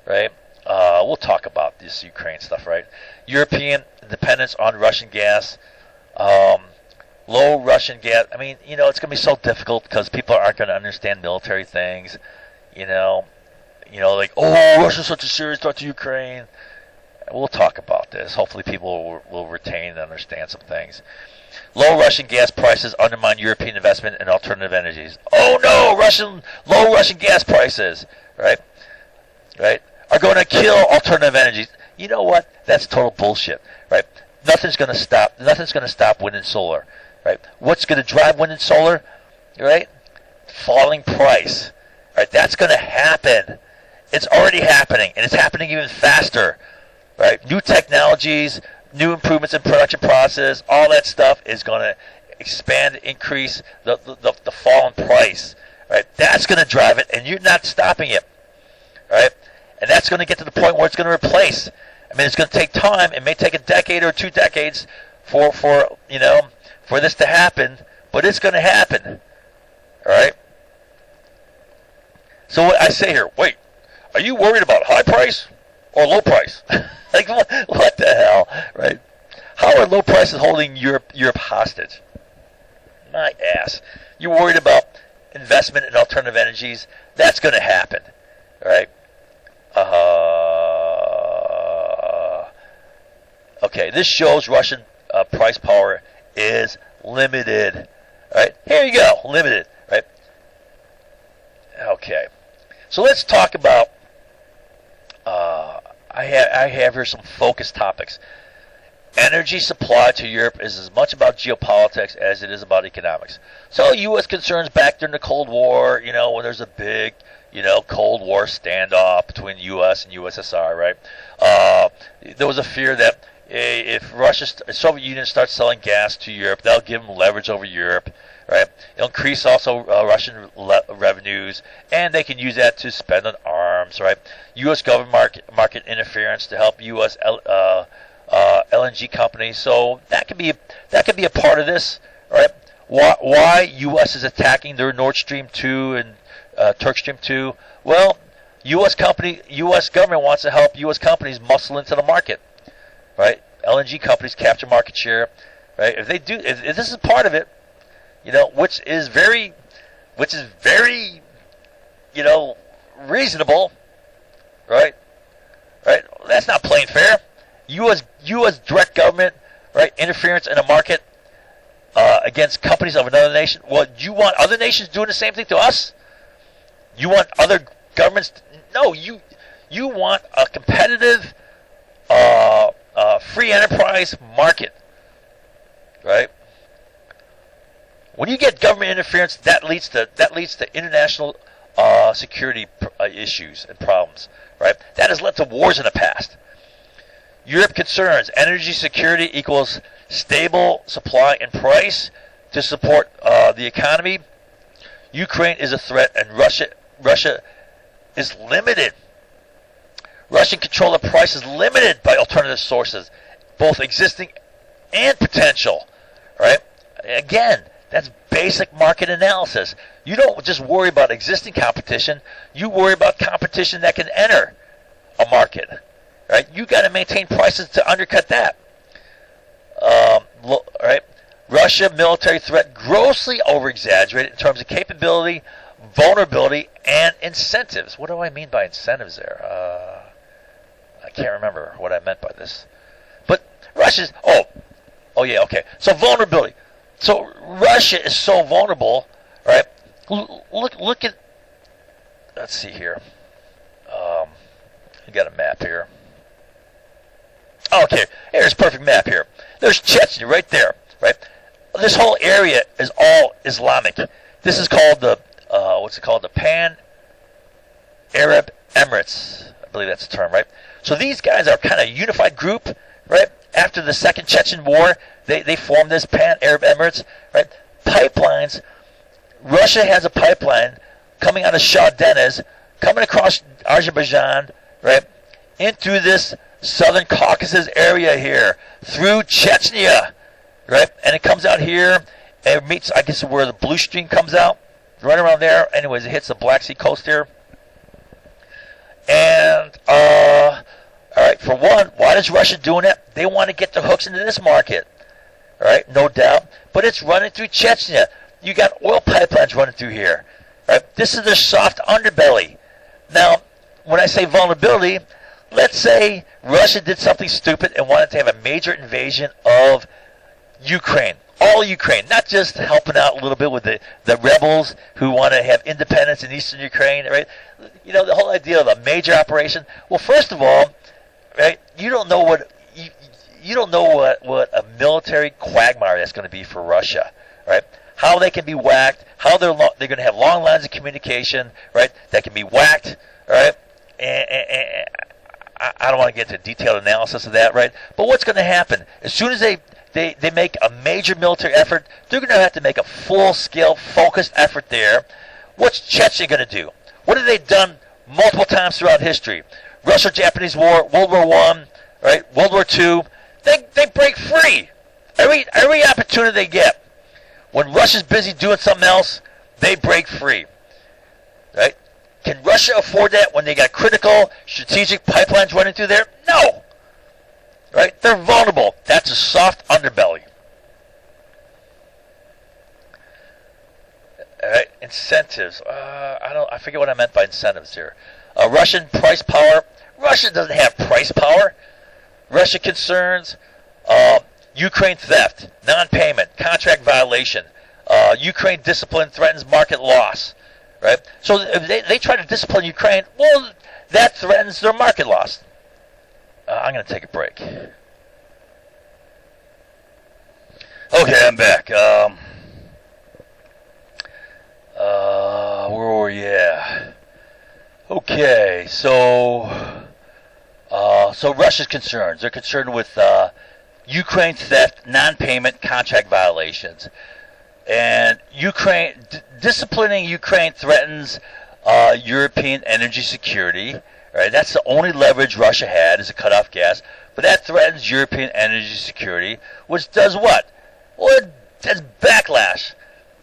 [SPEAKER 1] right? We'll talk about this Ukraine stuff, right? European dependence on Russian gas, low Russian gas. I mean, it's going to be so difficult because people aren't going to understand military things. Like, oh, Russia's such a serious threat to Ukraine. We'll talk about this. Hopefully, people will retain and understand some things. Low Russian gas prices undermine European investment in alternative energies. Oh no, low Russian gas prices, right, are going to kill alternative energies. You know what? That's total bullshit, right? Nothing's going to stop wind and solar, right? What's going to drive wind and solar, right? Falling price, right? That's going to happen. It's already happening, and it's happening even faster, right? New technologies, new improvements in production process, all that stuff is going to expand, increase the fall in price, right? That's going to drive it, and you're not stopping it, right? And that's going to get to the point where it's going to replace. I mean, it's going to take time. It may take a decade or 2 decades for this to happen, but it's going to happen, all right? So what I say here, wait, are you worried about high price or low price? Like, what the hell, right? How are low prices holding Europe hostage? My ass. You're worried about investment in alternative energies? That's going to happen, right? Okay, this shows Russian price power is limited, right? Here you go, limited, right? Okay, so let's talk about. I have here some focus topics. Energy supply to Europe is as much about geopolitics as it is about economics. So U.S. concerns back during the Cold War, when there's a big, Cold War standoff between U.S. and USSR, right? There was a fear that if Soviet Union starts selling gas to Europe, that'll give them leverage over Europe, right? It'll increase also Russian revenues, and they can use that to spend on arms, right? U.S. government market interference to help U.S. LNG companies. So that could be a part of this, right? Why U.S. is attacking their Nord Stream 2 and Turk Stream 2? Well, U.S. government wants to help U.S. companies muscle into the market, right? LNG companies capture market share, right? If this is part of it, which is very, reasonable, right? Right? That's not plain fair. U.S. direct government, right, interference in a market against companies of another nation. Well, you want other nations doing the same thing to us? You want other governments? No, you want a competitive, free enterprise market, right? When you get government interference, that leads to international security issues and problems, right? That has led to wars in the past. Europe concerns energy security equals stable supply and price to support the economy. Ukraine is a threat, and Russia is limited. Russian control of price is limited by alternative sources, both existing and potential. Right? Again, that's basic market analysis. You don't just worry about existing competition. You worry about competition that can enter a market. Right? You got to maintain prices to undercut that. Right? Russia military threat grossly over-exaggerated in terms of capability, vulnerability, and incentives. What do I mean by incentives there? I can't remember what I meant by this. But Russia's... Oh yeah, okay. So vulnerability. So Russia is so vulnerable, right? Look at... Let's see here. I got a map here. Okay, here's a perfect map here. There's Chechnya right there, right? This whole area is all Islamic. This is called the, the Pan-Arab Emirates. I believe that's the term, right? So these guys are kind of a unified group, right? After the Second Chechen War, they formed this Pan-Arab Emirates, right? Pipelines. Russia has a pipeline coming out of Shah Deniz, coming across Azerbaijan, right? Into this Southern Caucasus area here, through Chechnya, right? And it comes out here, and it meets, I guess, where the Blue Stream comes out, right around there. Anyways, it hits the Black Sea coast here. And, all right, for one, why is Russia doing it? They want to get the hooks into this market, right? No doubt. But it's running through Chechnya. You got oil pipelines running through here, right? This is their soft underbelly. Now, when I say vulnerability, let's say Russia did something stupid and wanted to have a major invasion of Ukraine. All Ukraine, not just helping out a little bit with the rebels who want to have independence in eastern Ukraine, right? The whole idea of a major operation. Well, first of all, right? You don't know you don't know what a military quagmire that's going to be for Russia, right? How they can be whacked, how they're going to have long lines of communication, right? That can be whacked, right? And I don't want to get into detailed analysis of that, right? But what's going to happen as soon as they make a major military effort, they're going to have to make a full-scale, focused effort there. What's Chechnya going to do? What have they done multiple times throughout history? Russo-Japanese War, World War I, right? World War II. They break free every opportunity they get. When Russia's busy doing something else, they break free, right? Can Russia afford that when they got critical strategic pipelines running through there? No, right? They're vulnerable. That's a soft underbelly. All right, incentives. I forget what I meant by incentives here. Russian price power. Russia doesn't have price power. Russia concerns, Ukraine theft, non-payment, contract violation, Ukraine discipline threatens market loss, right? So if they try to discipline Ukraine, well, that threatens their market loss. I'm going to take a break. Okay, I'm back. Where were you? Yeah. Okay, so Russia's concerns. They're concerned with Ukraine theft, non-payment, contract violations. And disciplining Ukraine threatens European energy security. Right? That's the only leverage Russia had, is to cut off gas. But that threatens European energy security, which does what? Well, that's backlash.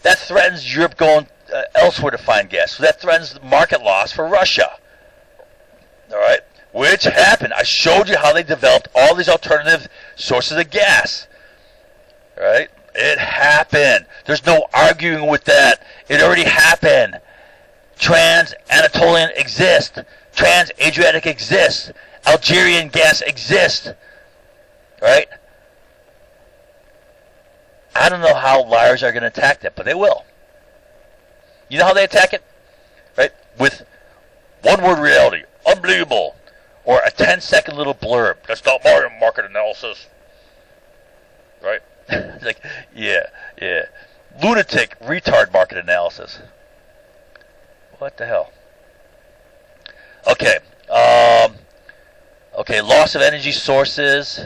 [SPEAKER 1] That threatens Europe going elsewhere to find gas. So that threatens market loss for Russia. All right? Which happened. I showed you how they developed all these alternative sources of gas. All right? It happened. There's no arguing with that. It already happened. Trans-Anatolian exists. Trans-Adriatic exists. Algerian gas exists. Right? I don't know how liars are going to attack that, but they will. You know how they attack it? Right? With one-word reality. Unbelievable. Or a 10-second little blurb. That's not my market analysis. Right? Like, yeah. Lunatic, retard market analysis. What the hell? Okay. Okay, loss of energy sources.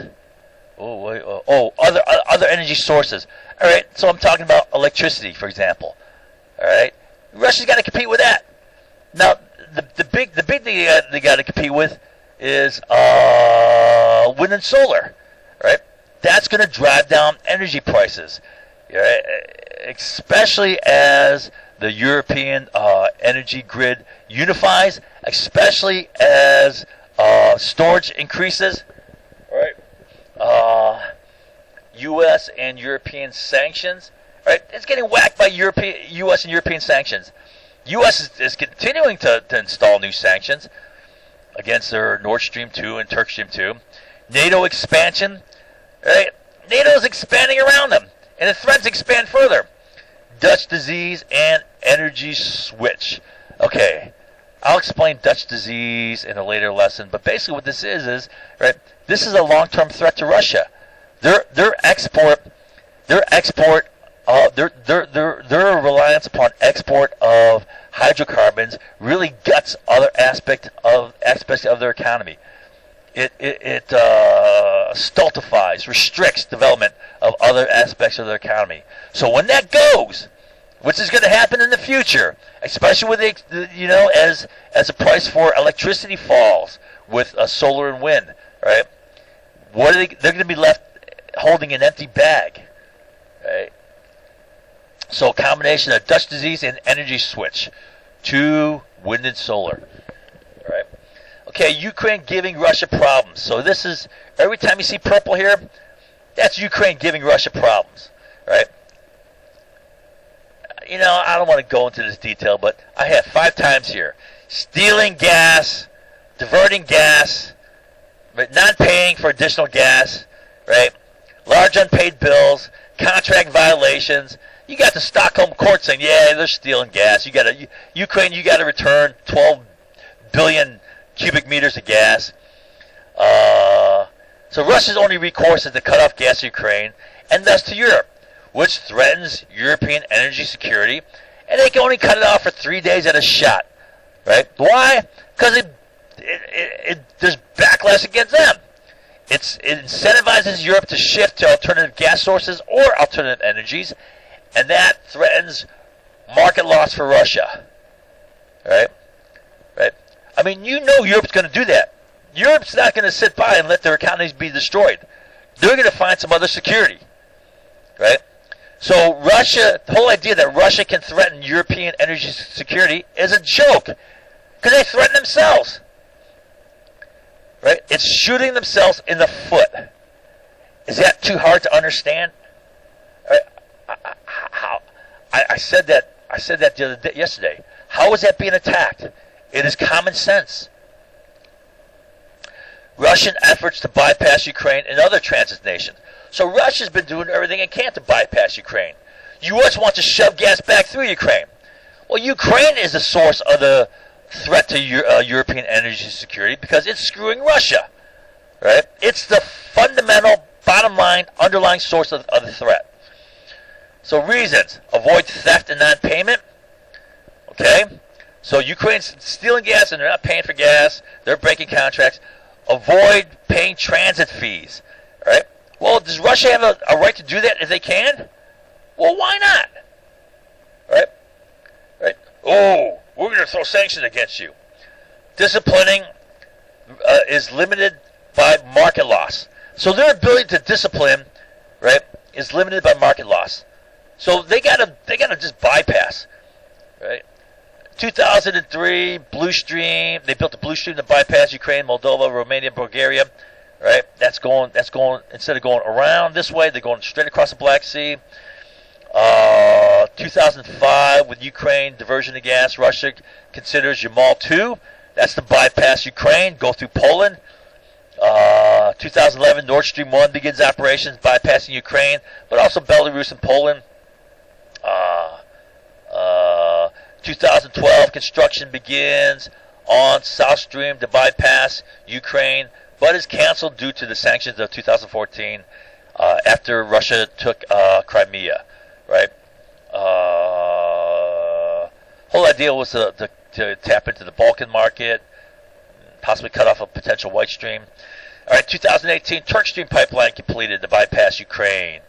[SPEAKER 1] Other energy sources. All right, so I'm talking about electricity, for example. All right, Russia's got to compete with that. Now, the big thing they got to compete with is wind and solar. Right, that's going to drive down energy prices, right? Especially as the European energy grid unifies, especially as storage increases. Right. U.S. and European sanctions, right? It's getting whacked by U.S. and European sanctions. U.S. is continuing to install new sanctions against their Nord Stream 2 and Turk Stream 2. NATO expansion, right? NATO is expanding around them, and the threats expand further. Dutch disease and energy switch. Okay, I'll explain Dutch disease in a later lesson, but basically what this is right? This is a long-term threat to Russia. Their reliance upon export of hydrocarbons really guts other aspects of their economy. It stultifies, restricts development of other aspects of their economy. So when that goes, which is going to happen in the future, especially with as the price for electricity falls with solar and wind, right? They're going to be left holding an empty bag, right? So a combination of Dutch disease and energy switch to wind and solar, right? Okay, Ukraine giving Russia problems. So this is, every time you see purple here, that's Ukraine giving Russia problems, right? I don't want to go into this detail, but I have 5 times here. Stealing gas, diverting gas, but not paying for additional gas, right? Large unpaid bills, contract violations. You got the Stockholm court saying, yeah, they're stealing gas. Ukraine, you got to return 12 billion cubic meters of gas. So Russia's only recourse is to cut off gas to Ukraine and thus to Europe, which threatens European energy security, and they can only cut it off for 3 days at a shot. Right? Why? Because there's backlash against them. It incentivizes Europe to shift to alternative gas sources or alternative energies, and that threatens market loss for Russia. Right? Right? I mean, you know Europe's going to do that. Europe's not going to sit by and let their economies be destroyed. They're going to find some other security. Right? So Russia, the whole idea that Russia can threaten European energy security is a joke. Because they threaten themselves. Right? It's shooting themselves in the foot. Is that too hard to understand? I said that the other day, yesterday. How is that being attacked? It is common sense. Russian efforts to bypass Ukraine and other transit nations. So Russia's been doing everything it can to bypass Ukraine. U.S. wants to shove gas back through Ukraine. Well, Ukraine is the source of the threat to European energy security because it's screwing Russia. Right? It's the fundamental, bottom line, underlying source of the threat. So reasons: avoid theft and non-payment. Okay? So Ukraine's stealing gas and they're not paying for gas. They're breaking contracts. Avoid paying transit fees. Right? Well, does Russia have a right to do that if they can? Well, why not? Right? Right? Oh, we're going to throw sanctions against you. Disciplining is limited by market loss. So their ability to discipline, right, is limited by market loss. So they gotta just bypass, right? 2003, Blue Stream. They built the Blue Stream to bypass Ukraine, Moldova, Romania, Bulgaria. Right? That's going. Instead of going around this way, they're going straight across the Black Sea. 2005, with Ukraine diversion of gas, Russia considers Yamal 2. That's to bypass Ukraine, go through Poland. 2011, Nord Stream 1 begins operations bypassing Ukraine, but also Belarus and Poland. 2012, construction begins on South Stream to bypass Ukraine, but is canceled due to the sanctions of 2014 after Russia took Crimea. Right? Whole idea was to tap into the Balkan market, possibly cut off a potential White Stream. All right, 2018, Turk Stream pipeline completed to bypass Ukraine.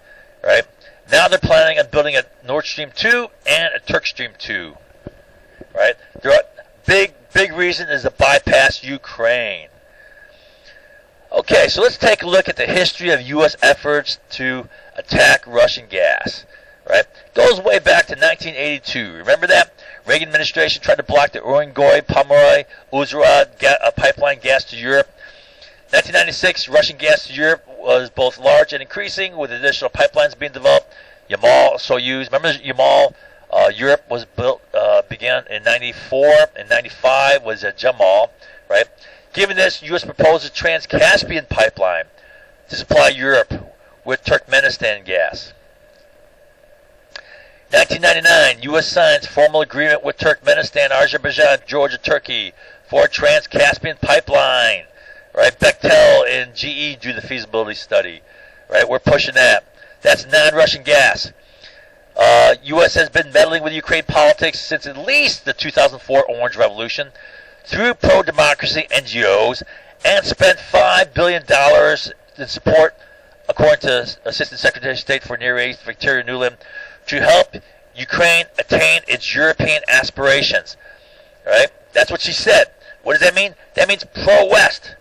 [SPEAKER 1] Right? Now they're planning on building a Nord Stream 2 and a Turk Stream 2. Right? Big reason is to bypass Ukraine. Okay, so let's take a look at the history of U.S. efforts to attack Russian gas. Right? Goes way back to 1982. Remember that? Reagan administration tried to block the Urengoy-Pomeroy Uzhhorod pipeline gas to Europe. 1996, Russian gas to Europe was both large and increasing, with additional pipelines being developed. Yamal, Soyuz. Remember Yamal? Europe was began in 94. In 95 was Jamal. Right? Given this, U.S. proposes Trans-Caspian pipeline to supply Europe with Turkmenistan gas. 1999, U.S. signs formal agreement with Turkmenistan, Azerbaijan, Georgia, Turkey for Trans-Caspian pipeline. Right? Bechtel and GE do the feasibility study. Right? We're pushing that. That's non-Russian gas. U.S. has been meddling with Ukraine politics since at least the 2004 Orange Revolution through pro-democracy NGOs and spent $5 billion in support, according to Assistant Secretary of State for Near East, Victoria Nuland, to help Ukraine attain its European aspirations. Right? That's what she said. What does that mean? That means pro-West.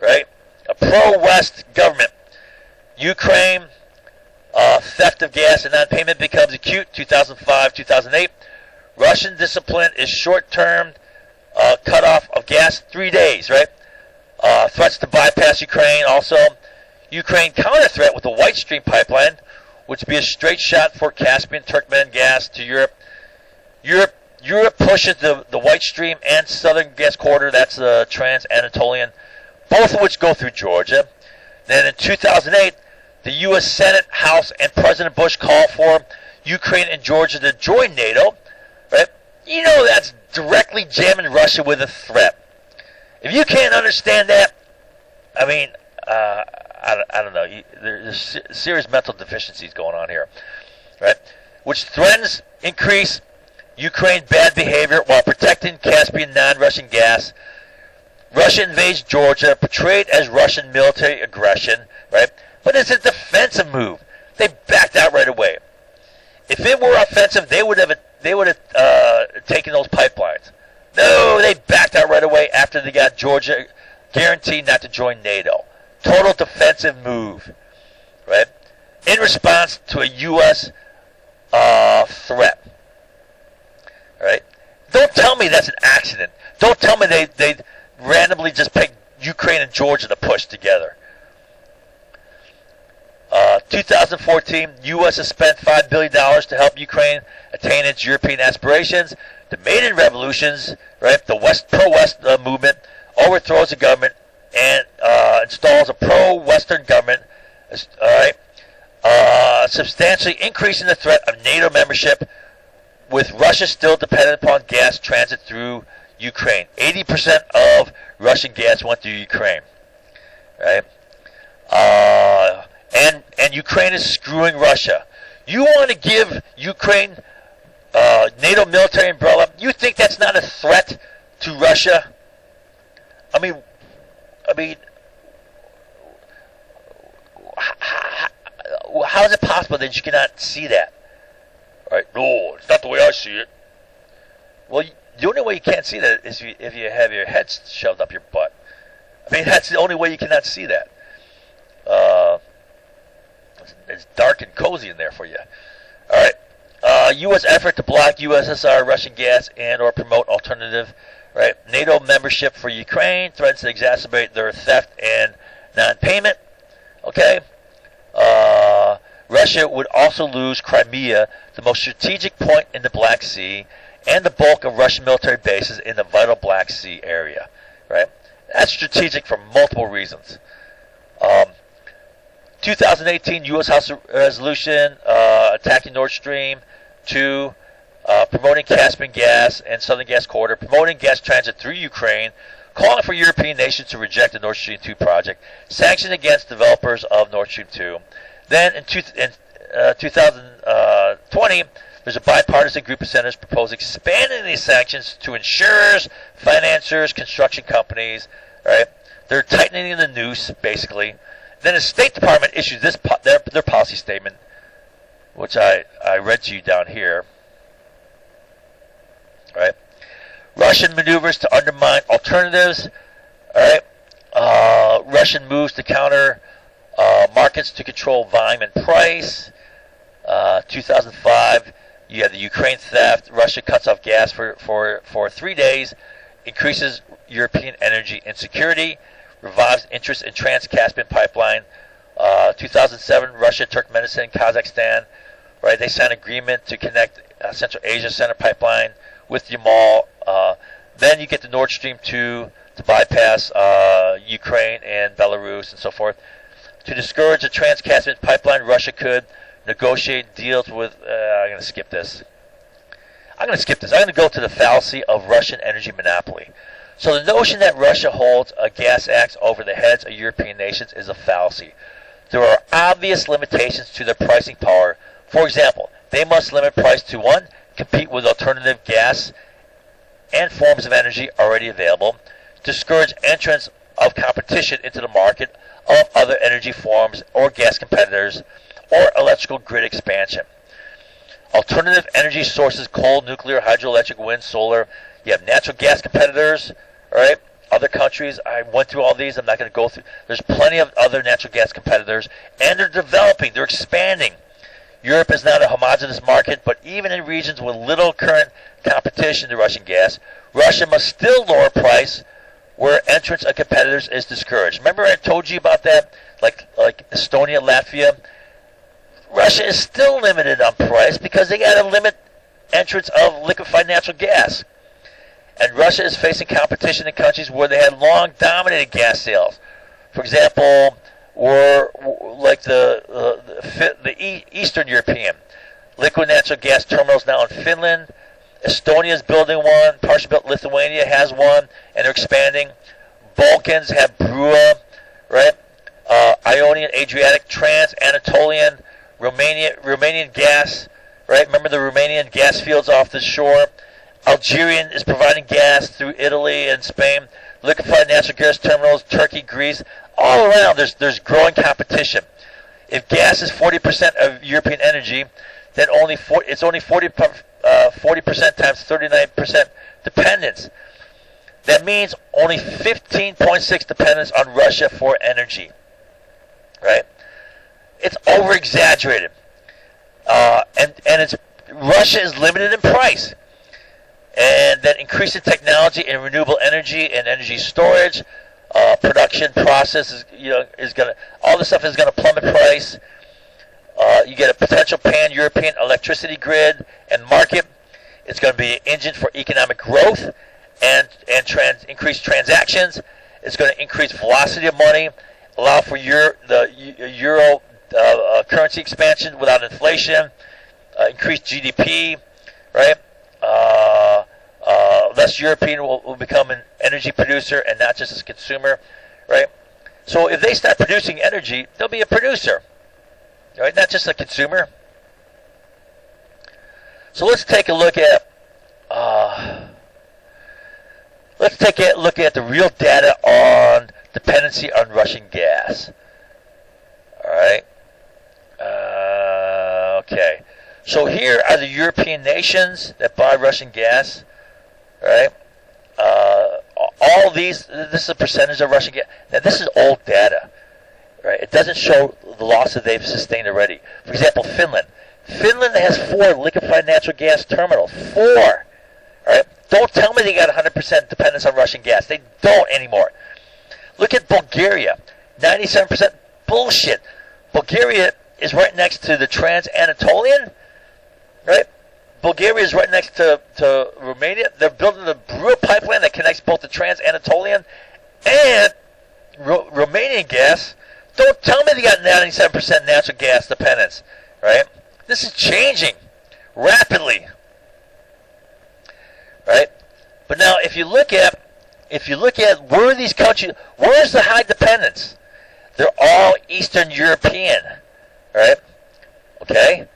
[SPEAKER 1] Right? A pro-West government. Ukraine, theft of gas and non-payment becomes acute, 2005, 2008. Russian discipline is short-term cutoff of gas, 3 days, right? Threats to bypass Ukraine. Also, Ukraine counter-threat with the White Stream pipeline, which would be a straight shot for Caspian Turkmen gas to Europe. Europe pushes the White Stream and Southern Gas Corridor, that's the Trans-Anatolian, both of which go through Georgia. Then in 2008, the U.S. Senate, House, and President Bush called for Ukraine and Georgia to join NATO. Right? You know that's directly jamming Russia with a threat. If you can't understand that, I mean, I don't know. There's serious mental deficiencies going on here, right? Which threatens increase Ukraine bad behavior while protecting Caspian non-Russian gas. Russia invades Georgia, portrayed as Russian military aggression, right? But it's a defensive move. They backed out right away. If it were offensive, they would have taken those pipelines. No, they backed out right away after they got Georgia guaranteed not to join NATO. Total defensive move, right? In response to a U.S. Threat, right? Don't tell me that's an accident. Don't tell me they randomly just picked Ukraine and Georgia to push together. 2014, U.S. has spent $5 billion to help Ukraine attain its European aspirations. The Maidan revolutions, right? The pro-West movement overthrows the government and installs a pro-Western government, all right, substantially increasing the threat of NATO membership, with Russia still dependent upon gas transit through Ukraine. 80% of Russian gas went through Ukraine, right? And Ukraine is screwing Russia. You want to give Ukraine NATO military umbrella? You think that's not a threat to Russia? I mean, how is it possible that you cannot see that? Right? No, it's not the way I see it. Well, the only way you can't see that is if you have your head shoved up your butt. I mean, that's the only way you cannot see that. It's dark and cozy in there for you. All right. U.S. effort to block USSR Russian gas and or promote alternative, right? NATO membership for Ukraine threatens to exacerbate their theft and non-payment. Okay. Russia would also lose Crimea, the most strategic point in the Black Sea, and the bulk of Russian military bases in the vital Black Sea area. Right? That's strategic for multiple reasons. 2018 U.S. House resolution attacking Nord Stream 2, promoting Caspian gas and Southern Gas Corridor, promoting gas transit through Ukraine, calling for European nations to reject the Nord Stream 2 project, sanctions against developers of Nord Stream 2. Then in 2020, there's a bipartisan group of senators proposing expanding these sanctions to insurers, financiers, construction companies. Right? They're tightening the noose, basically. Then the State Department issues their policy statement, which I read to you down here. Right? Russian maneuvers to undermine alternatives. All right? Russian moves to counter markets to control volume and price. 2005, you had the Ukraine theft. Russia cuts off gas for 3 days, increases European energy insecurity, revives interest in Trans-Caspian pipeline. 2007, Russia, Turkmenistan, Kazakhstan, right? They signed an agreement to connect Central Asia Center pipeline with Yamal. Then you get the Nord Stream 2 to bypass Ukraine and Belarus and so forth. To discourage the Trans-Caspian pipeline, Russia could negotiate deals with. I'm going to skip this. I'm going to go to the fallacy of Russian energy monopoly. So the notion that Russia holds a gas axe over the heads of European nations is a fallacy. There are obvious limitations to their pricing power. For example, they must limit price to 1, compete with alternative gas and forms of energy already available, discourage entrance of competition into the market of other energy forms or gas competitors, or electrical grid expansion. Alternative energy sources: coal, nuclear, hydroelectric, wind, solar. You have natural gas competitors, all right? Other countries, I went through all these. I'm not going to go through. There's plenty of other natural gas competitors, and they're developing. They're expanding. Europe is not a homogeneous market, but even in regions with little current competition to Russian gas, Russia must still lower price where entrance of competitors is discouraged. Remember I told you about that? Like Estonia, Latvia? Russia is still limited on price because they got to limit entrance of liquefied natural gas. And Russia is facing competition in countries where they had long dominated gas sales. For example, like the Eastern European. Liquid natural gas terminals now in Finland. Estonia is building one. Partially built Lithuania has one, and they're expanding. Balkans have Brua, right? Ionian, Adriatic, Trans-Anatolian, Romanian gas, right? Remember the Romanian gas fields off the shore? Algerian is providing gas through Italy and Spain. Liquefied natural gas terminals, Turkey, Greece, all around. There's growing competition. If gas is 40% of European energy, then it's only 40% times 39% dependence. That means only 15.6 dependence on Russia for energy. Right? It's over exaggerated, and Russia is limited in price, and then increasing technology in renewable energy and energy storage, production process is gonna, all this stuff is gonna plummet price. You get a potential pan-European electricity grid and market. It's going to be an engine for economic growth and increased transactions. It's going to increase velocity of money, allow for the euro currency expansion without inflation, increased GDP, right? Less European will become an energy producer and not just a consumer, right? So if they start producing energy, they'll be a producer, right? Not just a consumer. So let's take a look at the real data on dependency on Russian gas. All right. Okay. So here are the European nations that buy Russian gas. Right. All these. This is a percentage of Russian gas. Now this is old data. Right. It doesn't show the loss that they've sustained already. For example, Finland. Finland has 4 liquefied natural gas terminals. 4. All right. Don't tell me they got 100% dependence on Russian gas. They don't anymore. Look at Bulgaria. 97% bullshit. Bulgaria is right next to the Trans-Anatolian. Right? Bulgaria is right next to Romania. They're building the Brua pipeline that connects both the Trans-Anatolian and Romanian gas. Don't tell me they got 97% natural gas dependence. Right? This is changing rapidly. Right? But now if you look at where are these countries, where's the high dependence? They're all Eastern European. Right? Okay?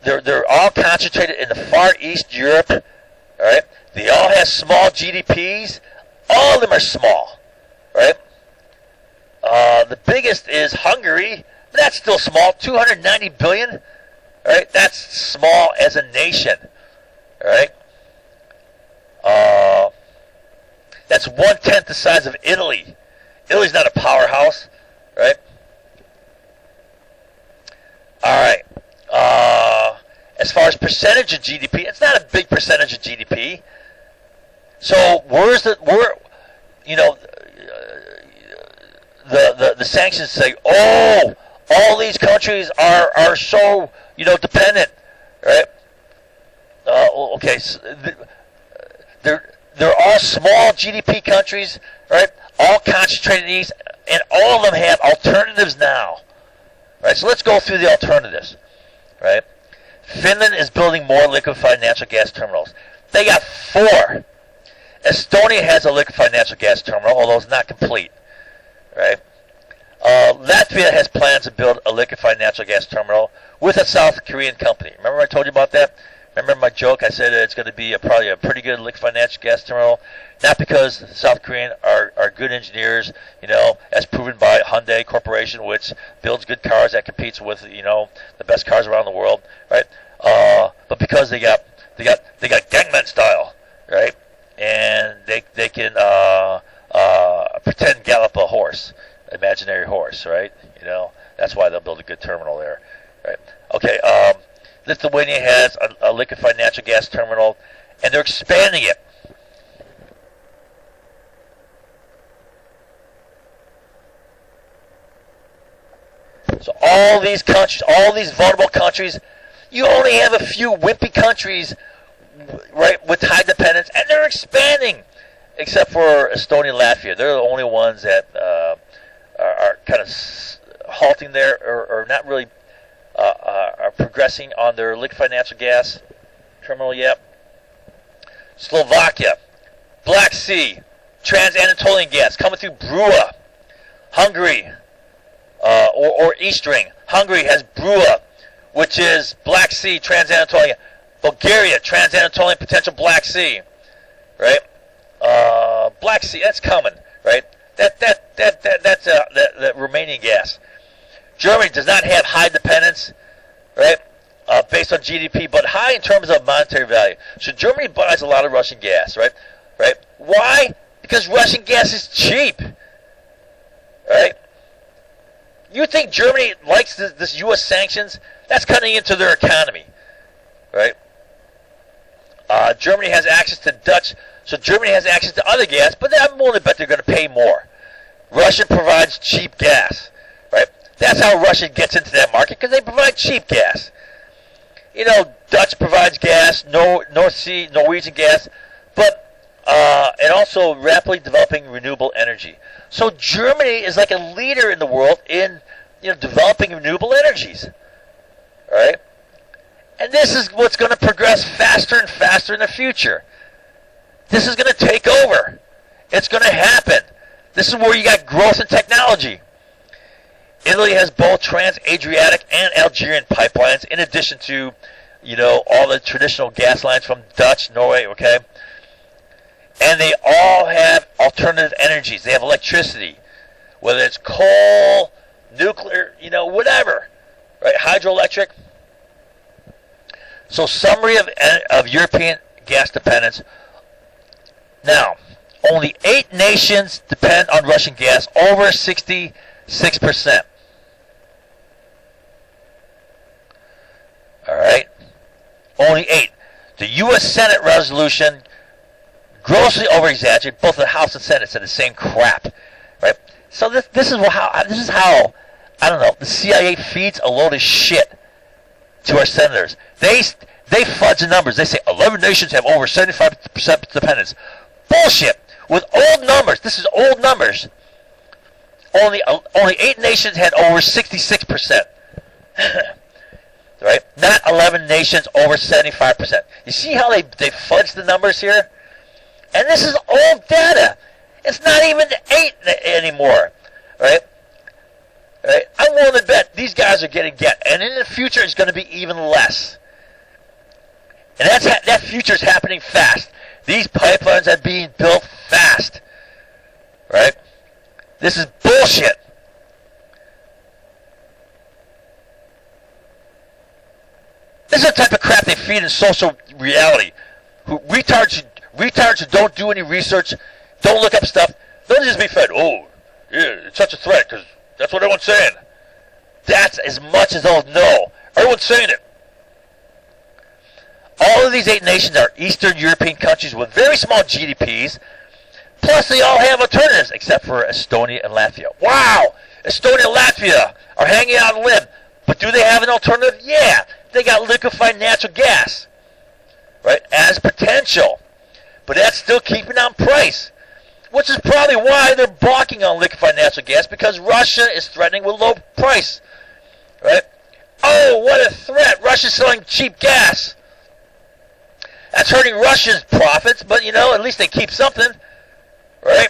[SPEAKER 1] They're all concentrated in the Far East Europe. All right? They all have small GDPs. All of them are small. Right? The biggest is Hungary. But that's still small, 290 billion. All right? That's small as a nation. All right? That's 1/10 the size of Italy. Italy's not a powerhouse, right? All right. As far as percentage of GDP, it's not a big percentage of GDP. So the sanctions say, oh, all these countries are so dependent, right? Okay. So they're all small GDP countries, right? All concentrated in the East, and all of them have alternatives now. Right? So let's go through the alternatives. Right? Finland is building more liquefied natural gas terminals. They got 4. Estonia has a liquefied natural gas terminal, although it's not complete. Right? Latvia has plans to build a liquefied natural gas terminal with a South Korean company. Remember I told you about that? Remember my joke? I said it's going to be probably a pretty good liquefied natural gas terminal. Not because South Korean are good engineers, as proven by Hyundai Corporation, which builds good cars that competes with the best cars around the world, right? But because they got Gangnam style, right? And they can pretend gallop a horse, imaginary horse, right? That's why they'll build a good terminal there, right? Okay. Lithuania has a liquefied natural gas terminal, and they're expanding it. So all these countries, all these vulnerable countries, you only have a few wimpy countries, right, with high dependence, and they're expanding, except for Estonia and Latvia. They're the only ones that are kind of halting there or not really are progressing on their liquefied natural gas terminal yet. Slovakia, Black Sea, Trans-Anatolian gas coming through Brua, Hungary, or Eastring. Hungary has Brua, which is Black Sea, Trans-Anatolian. Bulgaria, Trans-Anatolian potential Black Sea, right? Black Sea, that's coming, right? That's the Romanian gas. Germany does not have high dependence, right? Based on GDP, but high in terms of monetary value. So Germany buys a lot of Russian gas, right? Right? Why? Because Russian gas is cheap, right? You think Germany likes this U.S. sanctions? That's cutting into their economy, right? Germany has access to Dutch, so Germany has access to other gas, but I'm willing to bet they're going to pay more. Russia provides cheap gas, right? That's how Russia gets into that market, because they provide cheap gas. You know, Dutch provides gas, North Sea, Norwegian gas, but and also rapidly developing renewable energy. So Germany is like a leader in the world in developing renewable energies, right? And this is what's going to progress faster and faster in the future. This is going to take over. It's going to happen. This is where you got growth in technology. Italy has both trans-Adriatic and Algerian pipelines, in addition to, all the traditional gas lines from Dutch, Norway, okay? And they all have alternative energies. They have electricity, whether it's coal, nuclear, whatever, right? Hydroelectric. So summary of European gas dependence. Now, only 8 nations depend on Russian gas, over 66%. All right? Only 8. The U.S. Senate resolution grossly over-exaggerated. Both the House and Senate said the same crap, right? So this is how I don't know, the CIA feeds a load of shit to our senators. They fudge the numbers. They say 11 nations have over 75% dependence. Bullshit. With old numbers, this is old numbers. Only 8 nations had over 66%. Right? Not 11 nations over 75%. You see how they fudge the numbers here? And this is old data. It's not even 8 anymore. Right? Right? I'm willing to bet these guys are getting get. And in the future, it's going to be even less. And that future is happening fast. These pipelines are being built fast. Right? This is bullshit. This is the type of crap they feed in social reality. Retards who don't do any research, don't look up stuff, they'll just be fed, oh, yeah, it's such a threat, because that's what everyone's saying. That's as much as they'll know. Everyone's saying it. All of these 8 nations are Eastern European countries with very small GDPs, plus they all have alternatives, except for Estonia and Latvia. Wow! Estonia and Latvia are hanging out on a limb, but do they have an alternative? Yeah! They got liquefied natural gas, right, as potential. But that's still keeping on price, which is probably why they're balking on liquefied natural gas, because Russia is threatening with low price, right? Oh, what a threat! Russia's selling cheap gas. That's hurting Russia's profits, but, at least they keep something, right?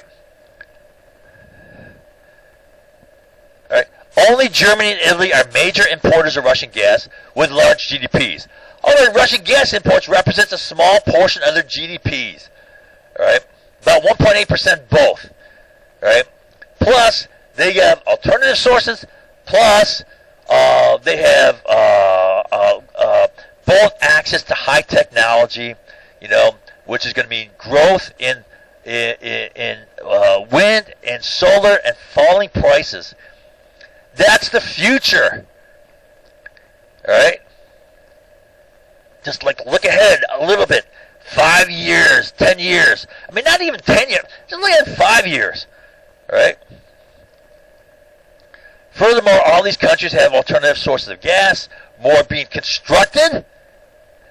[SPEAKER 1] Right? Only Germany and Italy are major importers of Russian gas with large GDPs. Although Russian gas imports represents a small portion of their GDPs, right? About 1.8% both, right? Plus, they have alternative sources, plus they have both access to high technology, which is going to mean growth in wind and solar and falling prices. That's the future. All right? Just look ahead a little bit. 5 years, 10 years. I mean, not even 10 years. Just look at 5 years. All right? Furthermore, all these countries have alternative sources of gas, more being constructed.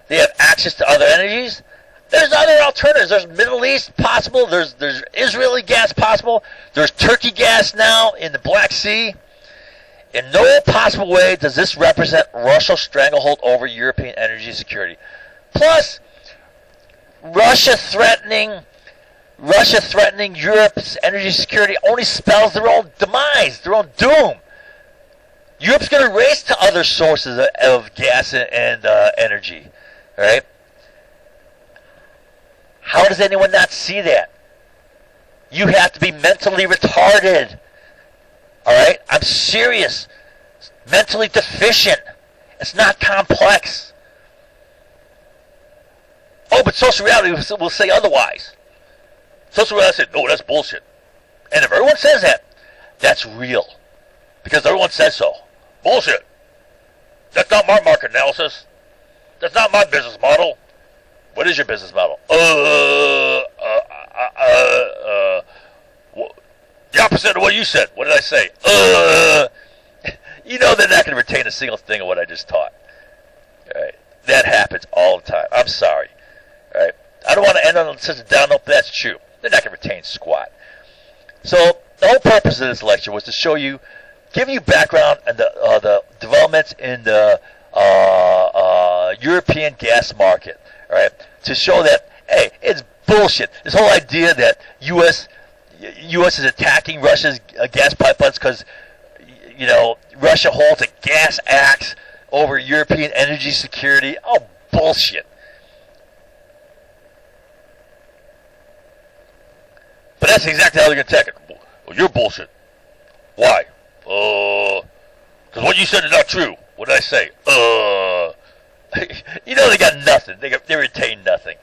[SPEAKER 1] They have access to other energies. There's other alternatives. There's Middle East possible. There's Israeli gas possible. There's Turkey gas now in the Black Sea. In no possible way does this represent Russia's stranglehold over European energy security. Plus, Russia threatening Russia threatening Europe's energy security only spells their own demise, their own doom. Europe's going to race to other sources of gas and energy, right? How does anyone not see that? You have to be mentally retarded, all right? I'm serious. Mentally deficient. It's not complex. Oh, but social reality will say otherwise. Social reality said, no, that's bullshit. And if everyone says that, that's real. Because everyone says so. Bullshit. That's not my market analysis. That's not my business model. What is your business model? The opposite of what you said. What did I say? You know they're not going to retain a single thing of what I just taught. All right? That happens all the time. I'm sorry. All right? I don't want to end on such a down note, but that's true. They're not going to retain squat. So the whole purpose of this lecture was to show you, give you background on the developments in the European gas market. All right? To show that, hey, it's bullshit. This whole idea that U.S. is attacking Russia's gas pipelines because, you know, Russia holds a gas axe over European energy security. Oh, bullshit. But that's exactly how they're going to attack it. Well, you're bullshit. Why? Because what you said is not true. What did I say? You know they got nothing. They retain nothing.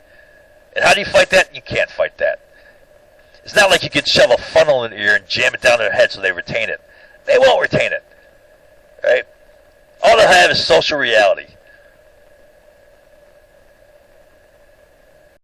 [SPEAKER 1] And how do you fight that? You can't fight that. It's not like you can shove a funnel in their ear and jam it down their head so they retain it. They won't retain it. Right? All they have is social reality.